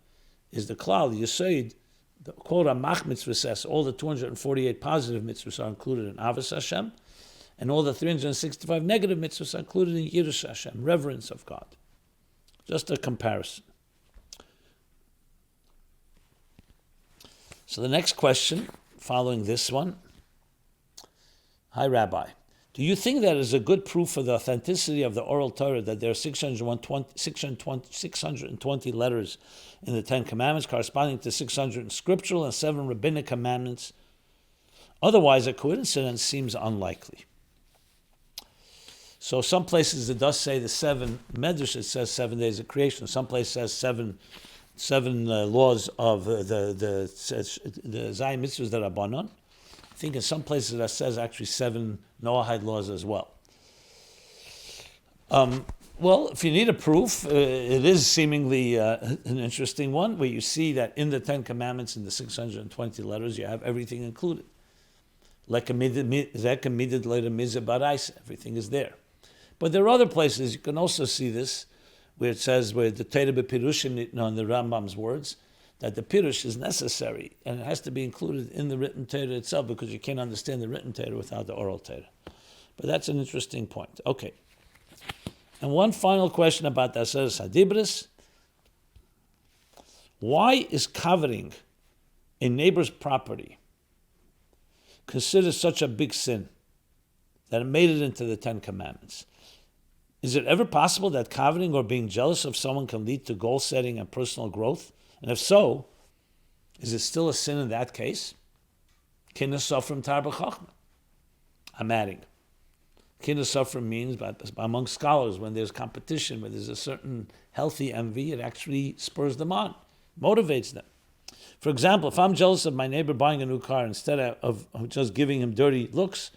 Speaker 1: is the Klal, Yesod. The Korah Mach mitzvah says all the 248 positive mitzvahs are included in Avos Hashem, and all the 365 negative mitzvahs are included in Yiras Hashem, reverence of God. Just a comparison. So the next question, following this one. Hi, Rabbi. Do you think that is a good proof for the authenticity of the oral Torah that there are 620 letters in the 10 commandments corresponding to 600 scriptural and 7 rabbinic commandments? Otherwise, a coincidence seems unlikely. So some places it does say the 7 medrash, it says 7 days of creation. Some places it says seven laws of the Zayim Mitzvahs that are Banon. I think in some places that says actually 7 Noahide Laws as well. Well, if you need a proof, it is seemingly an interesting one, where you see that in the 10 Commandments, in the 620 letters, you have everything included. Everything is there. But there are other places you can also see this, where it says, where the Torah B'Pirushim, in the Rambam's words, that the Pirush is necessary, and it has to be included in the written Torah itself, because you can't understand the written Torah without the oral Torah. But that's an interesting point. Okay. And one final question about the Aseres HaDibros. Why is coveting a neighbor's property considered such a big sin that it made it into the 10 Commandments? Is it ever possible that coveting or being jealous of someone can lead to goal setting and personal growth? And if so, is it still a sin in that case? Kinna Sofrim Tar B'Chachma. I'm adding. Kinna Sofrim means, among scholars, when there's competition, when there's a certain healthy envy, it actually spurs them on, motivates them. For example, if I'm jealous of my neighbor buying a new car, instead of just giving him dirty looks,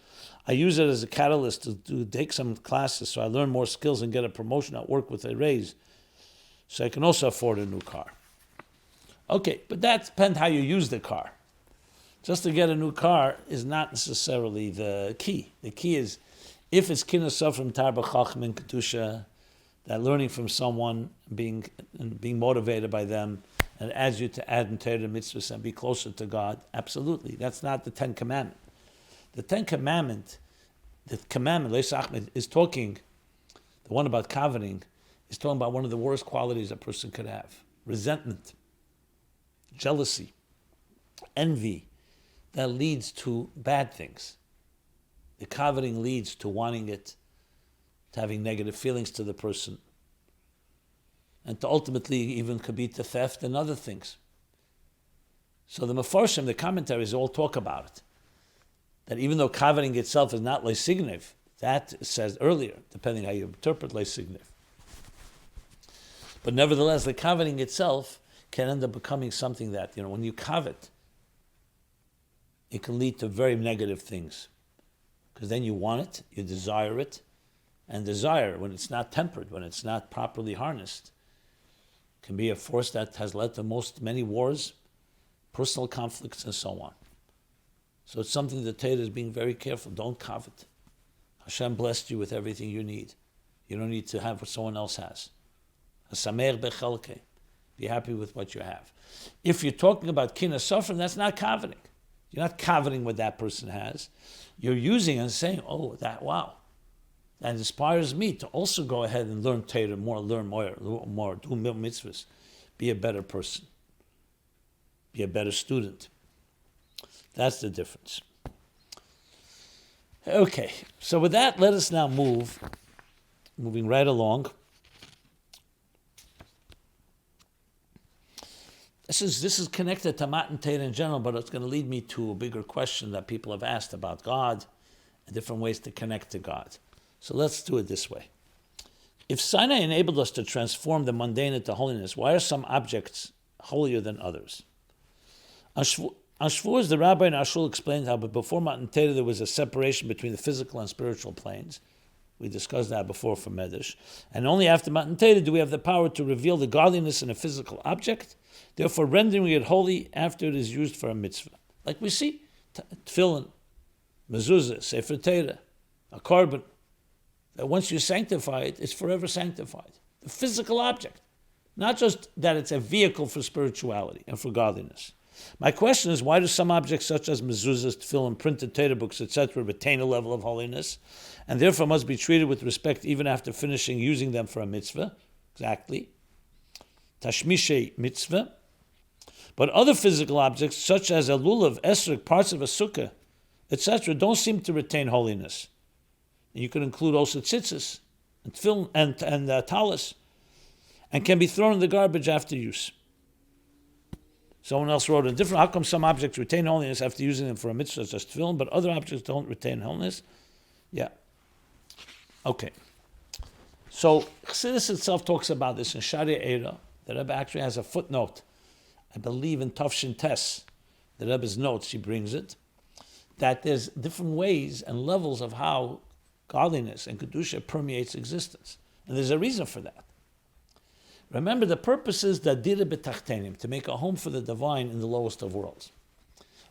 Speaker 1: I use it as a catalyst to take some classes so I learn more skills and get a promotion at work with a raise, so I can also afford a new car. Okay, but that depends how you use the car. Just to get a new car is not necessarily the key. The key is, if it's kinna sofrim tar b'chacham in kedusha, that learning from someone, being motivated by them, and adds you to add and Torah mitzvahs and be closer to God, absolutely. That's not the 10 Commandment. The 10 Commandment, Leis Achmed, is talking, the one about coveting, is talking about one of the worst qualities a person could have. Resentment, jealousy, envy, that leads to bad things. The coveting leads to wanting it, to having negative feelings to the person, and to ultimately even could be to theft and other things. So the Mefarshim, the commentaries, all talk about it. That even though coveting itself is not leisigniv, that says earlier, depending how you interpret leisigniv. But nevertheless, the coveting itself can end up becoming something that, when you covet, it can lead to very negative things. Because then you want it, you desire it, and desire, when it's not tempered, when it's not properly harnessed, can be a force that has led to many wars, personal conflicts, and so on. So it's something that Torah is being very careful. Don't covet. Hashem blessed you with everything you need. You don't need to have what someone else has. Hasamer bechelke. Be happy with what you have. If you're talking about kin suffering, that's not coveting. You're not coveting what that person has. You're using and saying, oh, wow. That inspires me to also go ahead and learn Torah more, do mitzvahs. Be a better person. Be a better student. That's the difference. Okay, so with that, let us now moving right along. This is connected to Mattan Torah in general, but it's going to lead me to a bigger question that people have asked about God and different ways to connect to God. So let's do it this way. If Sinai enabled us to transform the mundane into holiness, why are some objects holier than others? On Shavuos, the rabbi in our shul explained how before Mattan Torah there was a separation between the physical and spiritual planes. We discussed that before for Medrash. And only after Mattan Torah do we have the power to reveal the godliness in a physical object, therefore rendering it holy after it is used for a mitzvah. Like we see, tefillin, mezuzah, sefer Torah, a korban, that once you sanctify it, it's forever sanctified. The physical object. Not just that it's a vehicle for spirituality and for godliness. My question is, why do some objects such as mezuzahs, tefillin, printed Torah books, etc. retain a level of holiness and therefore must be treated with respect even after finishing using them for a mitzvah? Exactly. Tashmishe mitzvah. But other physical objects such as a lulav, esrog, parts of a sukkah, etc. don't seem to retain holiness. And you could include also tzitzis and tefillin and talis, and can be thrown in the garbage after use. Someone else wrote how come some objects retain holiness after using them for a mitzvah such as tefillin, but other objects don't retain holiness? Yeah. Okay. So Chassidus itself talks about this in Sharia Eira. The Rebbe actually has a footnote, I believe in Tafshin Tes, the Rebbe's notes, he brings it, that there's different ways and levels of how godliness and Kedusha permeates existence. And there's a reason for that. Remember, the purpose is that Did the Rebbe, to make a home for the divine in the lowest of worlds.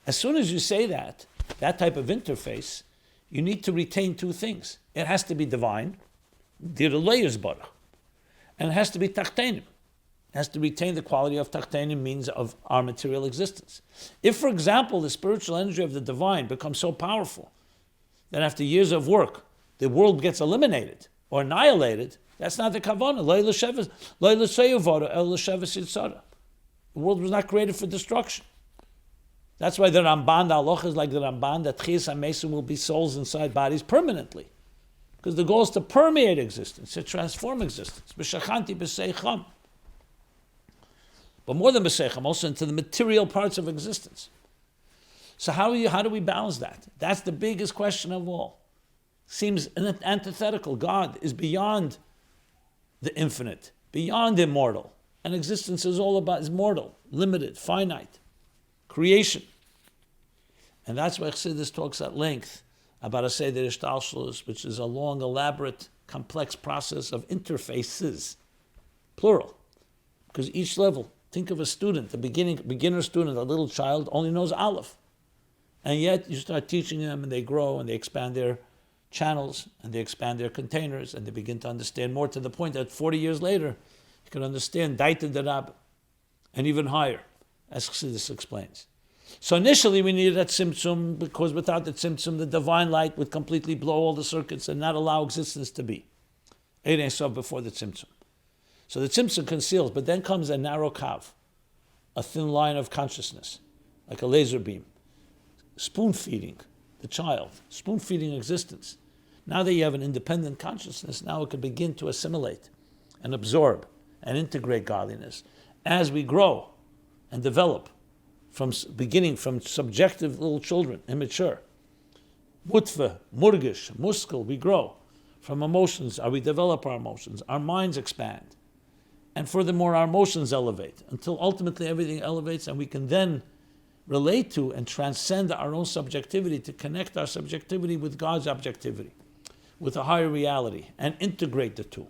Speaker 1: As soon as you say that type of interface, you need to retain two things. It has to be divine, Did the layers Baruch, and it has to be Tachtenim. It has to retain the quality of Tachtenim, means of our material existence. If, for example, the spiritual energy of the divine becomes so powerful that after years of work, the world gets eliminated or annihilated, that's not the kavanah. The world was not created for destruction. That's why the Ramban, the halacha is like the Ramban, that Chiyas HaMesim will be souls inside bodies permanently. Because the goal is to permeate existence, to transform existence. B'shachanti b'seicham. But more than b'seicham, also into the material parts of existence. So how do we balance that? That's the biggest question of all. Seems antithetical. God is beyond the infinite, beyond immortal. And existence is mortal, limited, finite. Creation. And that's why Chassidus talks at length about Aseres HaDibros, which is a long, elaborate, complex process of interfaces, plural. Because each level, think of a student, a beginner student, a little child, only knows Aleph. And yet you start teaching them and they grow and they expand their channels and they expand their containers and they begin to understand more, to the point that 40 years later, you can understand Did the Rebbe and even higher, as Chassidus explains. So initially we needed that tzimtzum, because without the tzimtzum, the divine light would completely blow all the circuits and not allow existence to be. Ein Ein Sof before the tzimtzum. So the tzimtzum conceals, but then comes a narrow kav, a thin line of consciousness, like a laser beam, spoon-feeding the child, spoon-feeding existence. Now that you have an independent consciousness, now it can begin to assimilate and absorb and integrate godliness. As we grow and develop, beginning from subjective little children, immature, mutva, murgish, muskel, we grow. From emotions, we develop our emotions, our minds expand. And furthermore, our emotions elevate, until ultimately everything elevates, and we can then relate to and transcend our own subjectivity to connect our subjectivity with God's objectivity, with a higher reality, and integrate the two.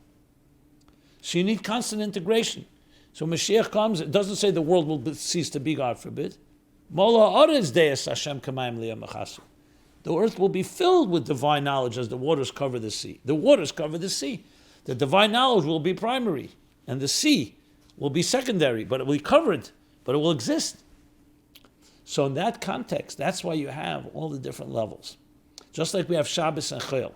Speaker 1: So you need constant integration. So Mashiach comes, it doesn't say the world will cease to be, God forbid. The earth will be filled with divine knowledge as the waters cover the sea. The waters cover the sea. The divine knowledge will be primary, and the sea will be secondary, but it will be covered, but it will exist. So in that context, that's why you have all the different levels. Just like we have Shabbos and Chayil.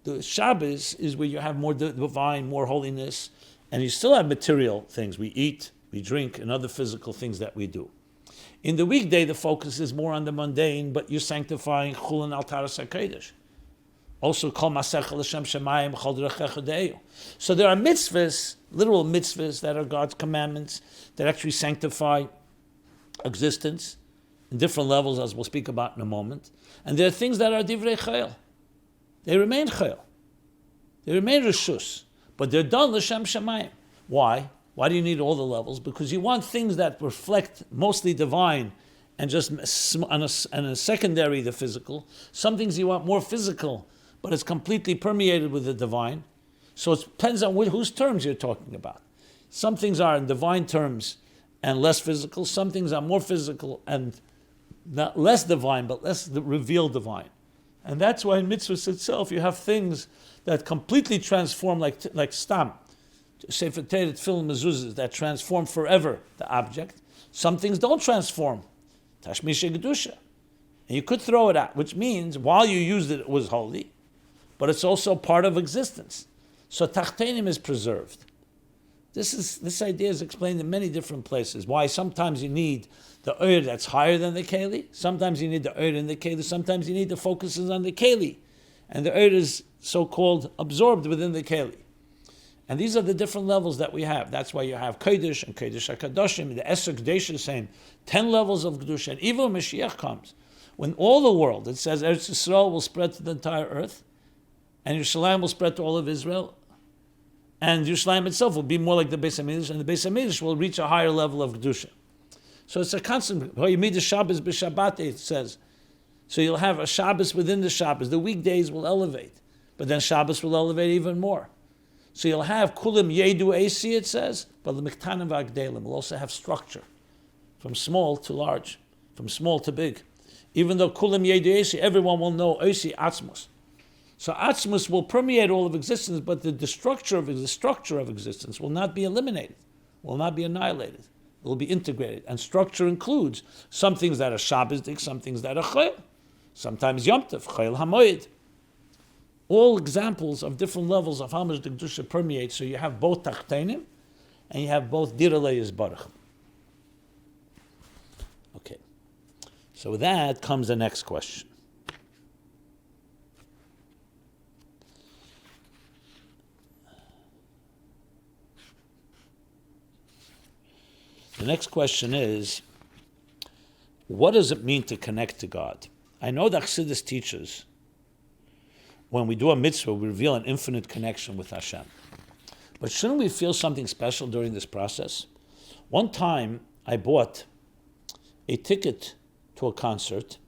Speaker 1: The Shabbos is where you have more divine, more holiness, and you still have material things. We eat, we drink, and other physical things that we do. In the weekday, the focus is more on the mundane, but you're sanctifying Chulin al Taras HaKodesh. Also, Kol Masechel L'Shem Shemayim Chol Derechecha De'eu. So there are mitzvahs, literal mitzvahs, that are God's commandments, that actually sanctify existence in different levels, as we'll speak about in a moment. And there are things that are Divrei Chayil. They remain Chayil. They remain Rishus. But they're done L'Shem Shemayim. Why? Why do you need all the levels? Because you want things that reflect mostly divine and just on a secondary, the physical. Some things you want more physical, but it's completely permeated with the divine. So it depends on whose terms you're talking about. Some things are in divine terms and less physical. Some things are more physical and not less divine, but less revealed divine. And that's why in Mitzvos itself you have things that completely transform, like Stam, Sefer Torah, Tefillin, Mezuzahs, that transform forever the object. Some things don't transform. Tashmisha Gedusha. And you could throw it out, which means while you used it, it was holy, but it's also part of existence. So Tachtenim is preserved. This idea is explained in many different places. Why sometimes you need the oir that's higher than the keli, sometimes you need the oir in the keli, sometimes you need the focuses on the keli, and the oir is so-called absorbed within the keli. And these are the different levels that we have. That's why you have Kodesh and Kodesh HaKadoshim, the Eser Kedesh is saying 10 levels of Kedusha. And even when Mashiach comes, when all the world, it says Eretz Yisrael will spread to the entire earth, and Yerushalayim will spread to all of Israel, and Yerushalayim itself will be more like the Beis HaMikdash, and the Beis HaMikdash will reach a higher level of Kedusha. So it's a constant, you meet the Shabbos b'Shabbat, it says. So you'll have a Shabbos within the Shabbos. The weekdays will elevate, but then Shabbos will elevate even more. So you'll have kulim yedu AC, it says, but the miktanim v'agdelim will also have structure, from small to large, from small to big. Even though kulim yedu AC, everyone will know AC atzmus. So atzmus will permeate all of existence, but the structure of existence will not be eliminated, will not be annihilated. It will be integrated. And structure includes some things that are Shabbosdik, some things that are chayil, sometimes Yom Tov, chayil hamoyed. All examples of different levels of how much the Kedusha permeates. So you have both Tachtenim and you have both Diralei Yisbarach. Okay. So with that comes the next question. The next question is, what does it mean to connect to God? I know that Chassidus teaches when we do a mitzvah, we reveal an infinite connection with Hashem. But shouldn't we feel something special during this process? One time, I bought a ticket to a concert,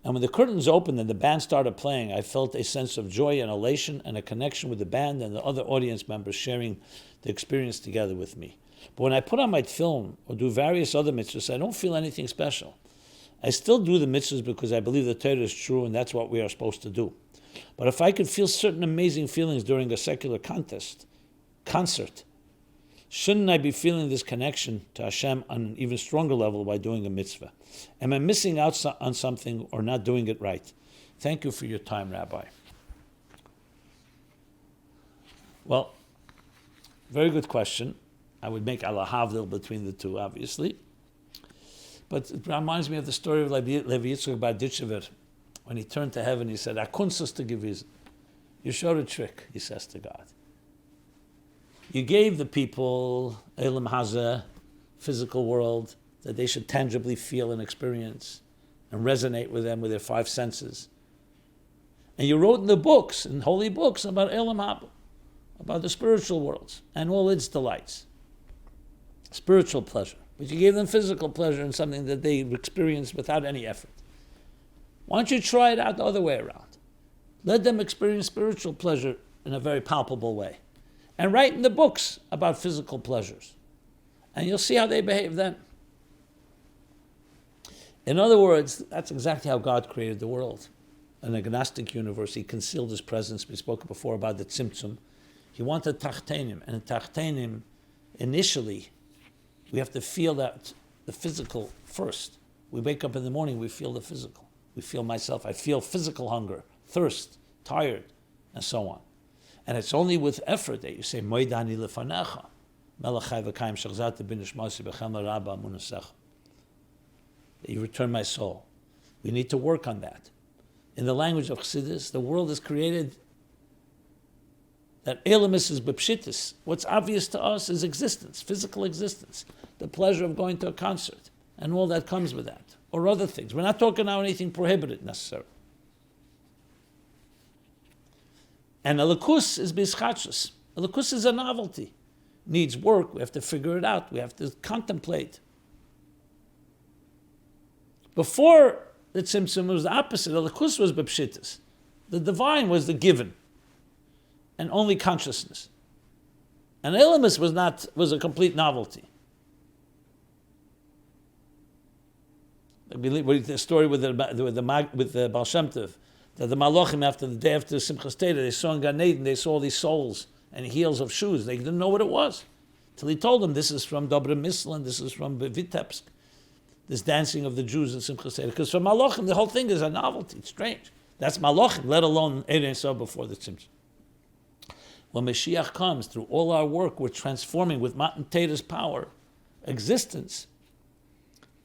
Speaker 1: and when the curtains opened and the band started playing, I felt a sense of joy and elation and a connection with the band and the other audience members sharing the experience together with me. But when I put on my film or do various other mitzvahs, I don't feel anything special. I still do the mitzvahs because I believe the Torah is true and that's what we are supposed to do. But if I could feel certain amazing feelings during a secular concert, shouldn't I be feeling this connection to Hashem on an even stronger level by doing a mitzvah? Am I missing out on something or not doing it right? Thank you for your time, Rabbi. Well, very good question. I would make Allah Havdil between the two, obviously. But it reminds me of the story of Levi Yitzchak Bar Ditchever. When he turned to heaven, he said, "Akunsus to give you showed a trick," he says to God. You gave the people Elam Hazeh, physical world, that they should tangibly feel and experience and resonate with them with their five senses. And you wrote in the books, in holy books, about Elam Haba, about the spiritual worlds and all its delights. Spiritual pleasure. But you gave them physical pleasure and something that they experienced without any effort. Why don't you try it out the other way around? Let them experience spiritual pleasure in a very palpable way. And write in the books about physical pleasures. And you'll see how they behave then. In other words, that's exactly how God created the world. An agnostic universe, he concealed his presence. We spoke before about the tzimtzum. He wanted tachtenim, and in tachtenim, initially, we have to feel that the physical first. We wake up in the morning, we feel the physical. We feel myself, I feel physical hunger, thirst, tired, and so on. And it's only with effort that you say, Moidani lefanecha, melachai v'kaim shachzat b'nishmasi b'chem rabba munasecha. That you return my soul. We need to work on that. In the language of Chassidus, the world is created that elemis is b'pshitis. What's obvious to us is existence, physical existence, the pleasure of going to a concert, and all that comes with that, or other things. We're not talking about anything prohibited necessarily. And elikus is bischatzus. Elikus is a novelty. Needs work. We have to figure it out. We have to contemplate. Before the tzimtzum, it was the opposite. Elikus was b'pshitis. The divine was the given, and only consciousness. And elemis was a complete novelty. I believe the story with the Baal Shem Tov, that the Malachim after the day after Simchas Torah, they saw in Gan Eden, they saw all these soles and heels of shoes. They didn't know what it was till he told them this is from Dobre Misl and this is from Vitebsk, this dancing of the Jews in Simchas Torah. Because for Malachim, the whole thing is a novelty. It's strange. That's Malachim, let alone Erein Yisrael before the Tzimtzum. When Mashiach comes, through all our work, we're transforming with Mattan Torah's power, existence,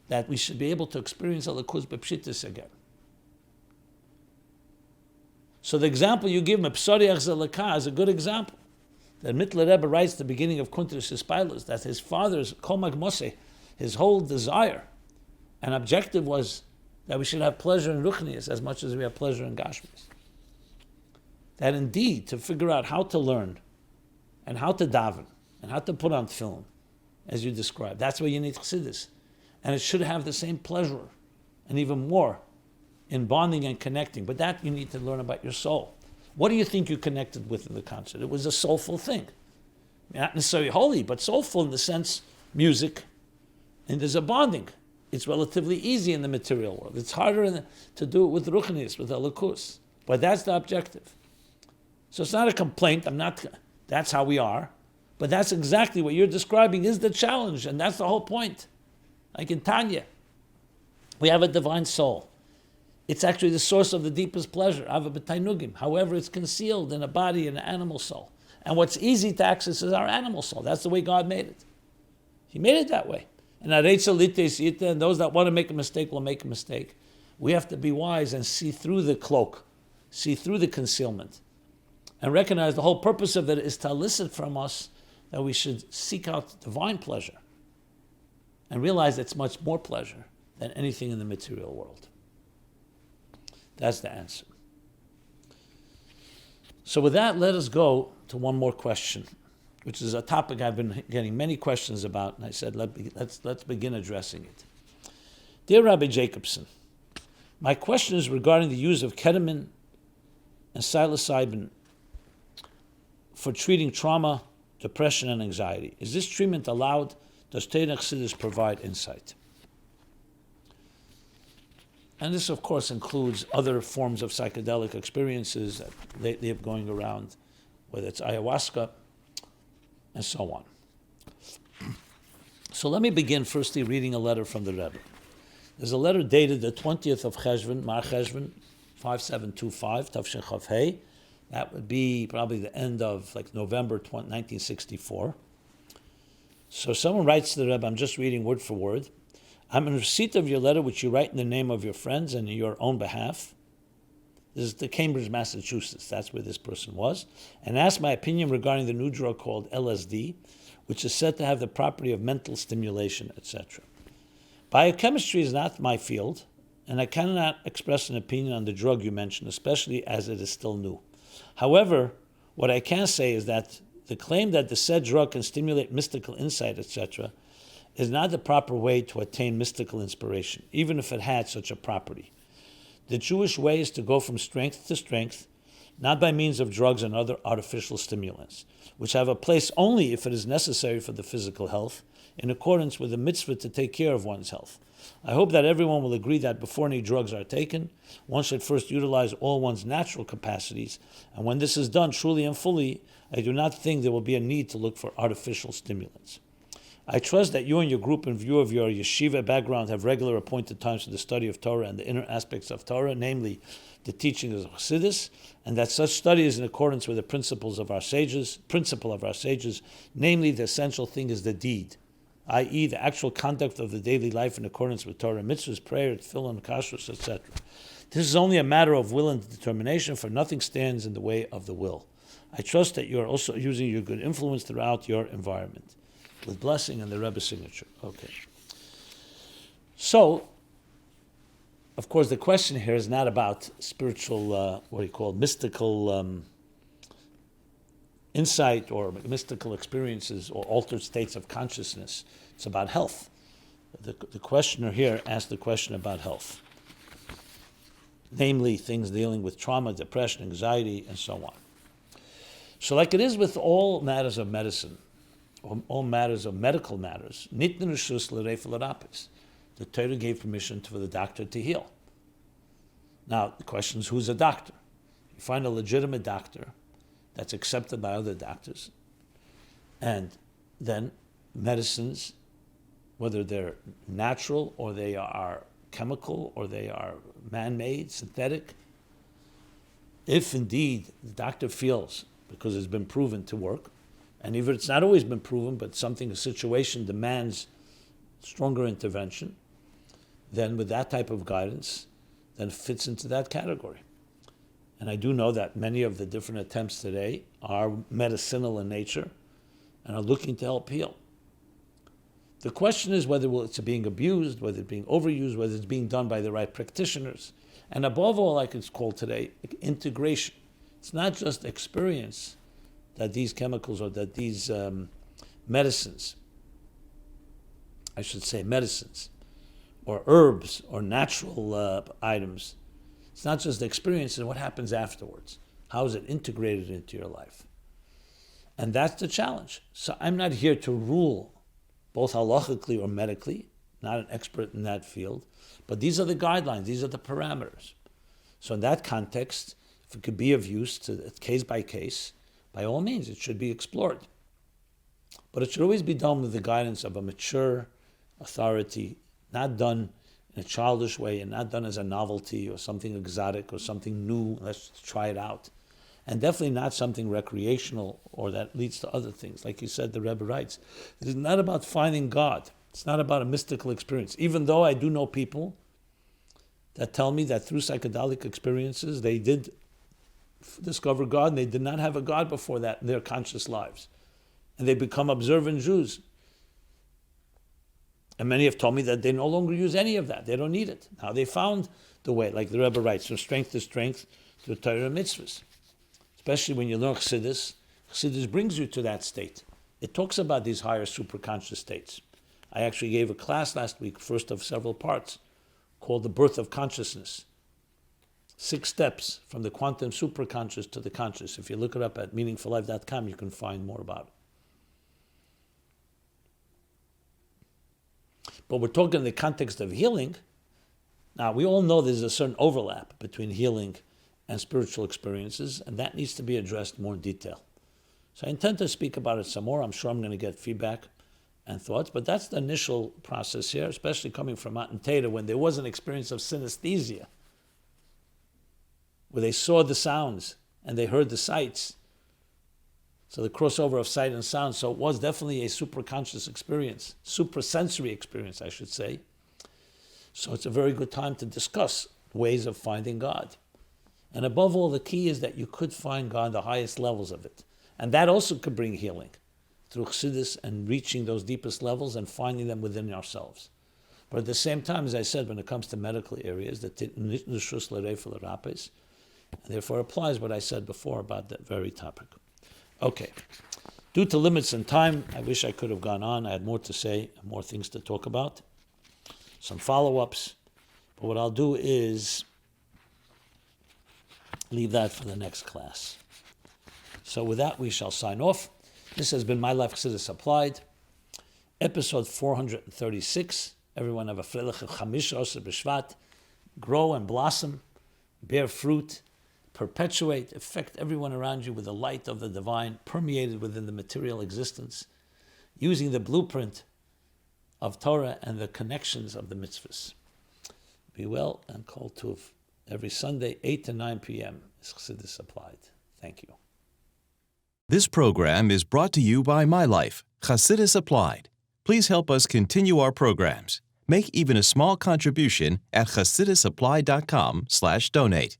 Speaker 1: that we should be able to experience Elikus b'pshitis again. So the example you give, Mepsoriach Zelaka, is a good example. That Mittel Rebbe writes at the beginning of Kuntres Hispailos that his father's Kolmag Moshe, his whole desire and objective was that we should have pleasure in Ruchnias as much as we have pleasure in Gashmis. That indeed, to figure out how to learn and how to daven and how to put on film, as you described, that's where you need Chassidus. And it should have the same pleasure and even more in bonding and connecting. But that you need to learn about your soul. What do you think you connected with in the concert? It was a soulful thing. Not necessarily holy, but soulful in the sense music. And there's a bonding. It's relatively easy in the material world. It's harder to do it with Ruchnis, with Elikus. But that's the objective. So it's not a complaint. That's how we are. But that's exactly what you're describing is the challenge. And that's the whole point. Like in Tanya, we have a divine soul. It's actually the source of the deepest pleasure, Ava b'tainugim. However, it's concealed in a body, in an animal soul. And what's easy to access is our animal soul. That's the way God made it. He made it that way. And those that want to make a mistake will make a mistake. We have to be wise and see through the cloak, see through the concealment, and recognize the whole purpose of it is to elicit from us that we should seek out divine pleasure and realize it's much more pleasure than anything in the material world. That's the answer. So with that, let us go to one more question, which is a topic I've been getting many questions about, and I said, let's begin addressing it. Dear Rabbi Jacobson, my question is regarding the use of ketamine and psilocybin for treating trauma, depression, and anxiety. Is this treatment allowed? Does Torah and Chassidus provide insight? And this, of course, includes other forms of psychedelic experiences that they have going around, whether it's ayahuasca, and so on. So let me begin firstly reading a letter from the Rebbe. There's a letter dated the 20th of Cheshvan, Mar Cheshvan, 5725, Tavshin Chav Hei. That would be probably the end of November 1964. So someone writes to the Rebbe, I'm just reading word for word. I'm in receipt of your letter, which you write in the name of your friends and in your own behalf. This is the Cambridge, Massachusetts. That's where this person was. And ask my opinion regarding the new drug called LSD, which is said to have the property of mental stimulation, etc. Biochemistry is not my field, and I cannot express an opinion on the drug you mentioned, especially as it is still new. However, what I can say is that the claim that the said drug can stimulate mystical insight, etc., is not the proper way to attain mystical inspiration, even if it had such a property. The Jewish way is to go from strength to strength, not by means of drugs and other artificial stimulants, which have a place only if it is necessary for the physical health, in accordance with the mitzvah to take care of one's health. I hope that everyone will agree that before any drugs are taken, one should first utilize all one's natural capacities, and when this is done truly and fully, I do not think there will be a need to look for artificial stimulants. I trust that you and your group, in view of your yeshiva background, have regular appointed times for the study of Torah and the inner aspects of Torah, namely the teachings of Chassidus, and that such study is in accordance with the principle of our sages, namely the essential thing is the deed, i.e. the actual conduct of the daily life in accordance with Torah, mitzvahs, prayer, tefillin, kashrus, etc. This is only a matter of will and determination, for nothing stands in the way of the will. I trust that you are also using your good influence throughout your environment. With blessing and the Rebbe's signature. Okay. So, of course, the question here is not about spiritual, mystical insight or mystical experiences or altered states of consciousness. It's about health. The questioner here asked the question about health. Namely, things dealing with trauma, depression, anxiety, and so on. So like it is with all matters of medicine, all matters of medical matters, the Torah gave permission for the doctor to heal. Now, the question is, who's a doctor? You find a legitimate doctor that's accepted by other doctors, and then medicines, whether they're natural or they are chemical or they are man-made, synthetic, if indeed the doctor feels, because it's been proven to work, and even it's not always been proven, but a situation demands stronger intervention, then with that type of guidance, then it fits into that category. And I do know that many of the different attempts today are medicinal in nature and are looking to help heal. The question is whether it's being abused, whether it's being overused, whether it's being done by the right practitioners. And above all, like it's called today, integration. It's not just experience that these chemicals or that these medicines or herbs or natural items, it's not just the experience, and what happens afterwards. How is it integrated into your life? And that's the challenge. So I'm not here to rule both halachically or medically, not an expert in that field, but these are the guidelines, these are the parameters. So in that context, if it could be of use to case by case, by all means, it should be explored. But it should always be done with the guidance of a mature authority, not done in a childish way and not done as a novelty or something exotic or something new, let's try it out. And definitely not something recreational or that leads to other things. Like you said, the Rebbe writes, it is not about finding God. It's not about a mystical experience. Even though I do know people that tell me that through psychedelic experiences, they did discover God, and they did not have a God before that in their conscious lives. And they become observant Jews. And many have told me that they no longer use any of that. They don't need it. Now they found the way, like the Rebbe writes, from strength to strength through Torah and Mitzvos. Especially when you learn Chassidus. Chassidus brings you to that state. It talks about these higher superconscious states. I actually gave a class last week, first of several parts, called The Birth of Consciousness. 6 steps from the quantum superconscious to the conscious. If you look it up at meaningfullife.com, you can find more about it. But we're talking in the context of healing. Now, we all know there's a certain overlap between healing and spiritual experiences, and that needs to be addressed more in detail. So I intend to speak about it some more. I'm sure I'm going to get feedback and thoughts, but that's the initial process here, especially coming from Mattan Torah, when there was an experience of synesthesia, where they saw the sounds and they heard the sights. So the crossover of sight and sound. So it was definitely a superconscious experience, suprasensory experience, I should say. So it's a very good time to discuss ways of finding God. And above all, the key is that you could find God, the highest levels of it. And that also could bring healing through Chassidus and reaching those deepest levels and finding them within ourselves. But at the same time, as I said, when it comes to medical areas, therefore applies what I said before about that very topic. Okay. Due to limits in time, I wish I could have gone on. I had more to say, more things to talk about, some follow-ups. But what I'll do is leave that for the next class. So with that, we shall sign off. This has been My Life Chassidus Applied. episode 436. Everyone have a freilich of Chamisha Asar B'Shvat. Grow and blossom, bear fruit, perpetuate, affect everyone around you with the light of the divine, permeated within the material existence, using the blueprint of Torah and the connections of the Mitzvos. Be well and call Tuv every Sunday, 8 to 9 p.m. is Chassidus applied. Thank you.
Speaker 2: This program is brought to you by My Life, Chassidus Applied. Please help us continue our programs. Make even a small contribution at chassidusapply.com/donate.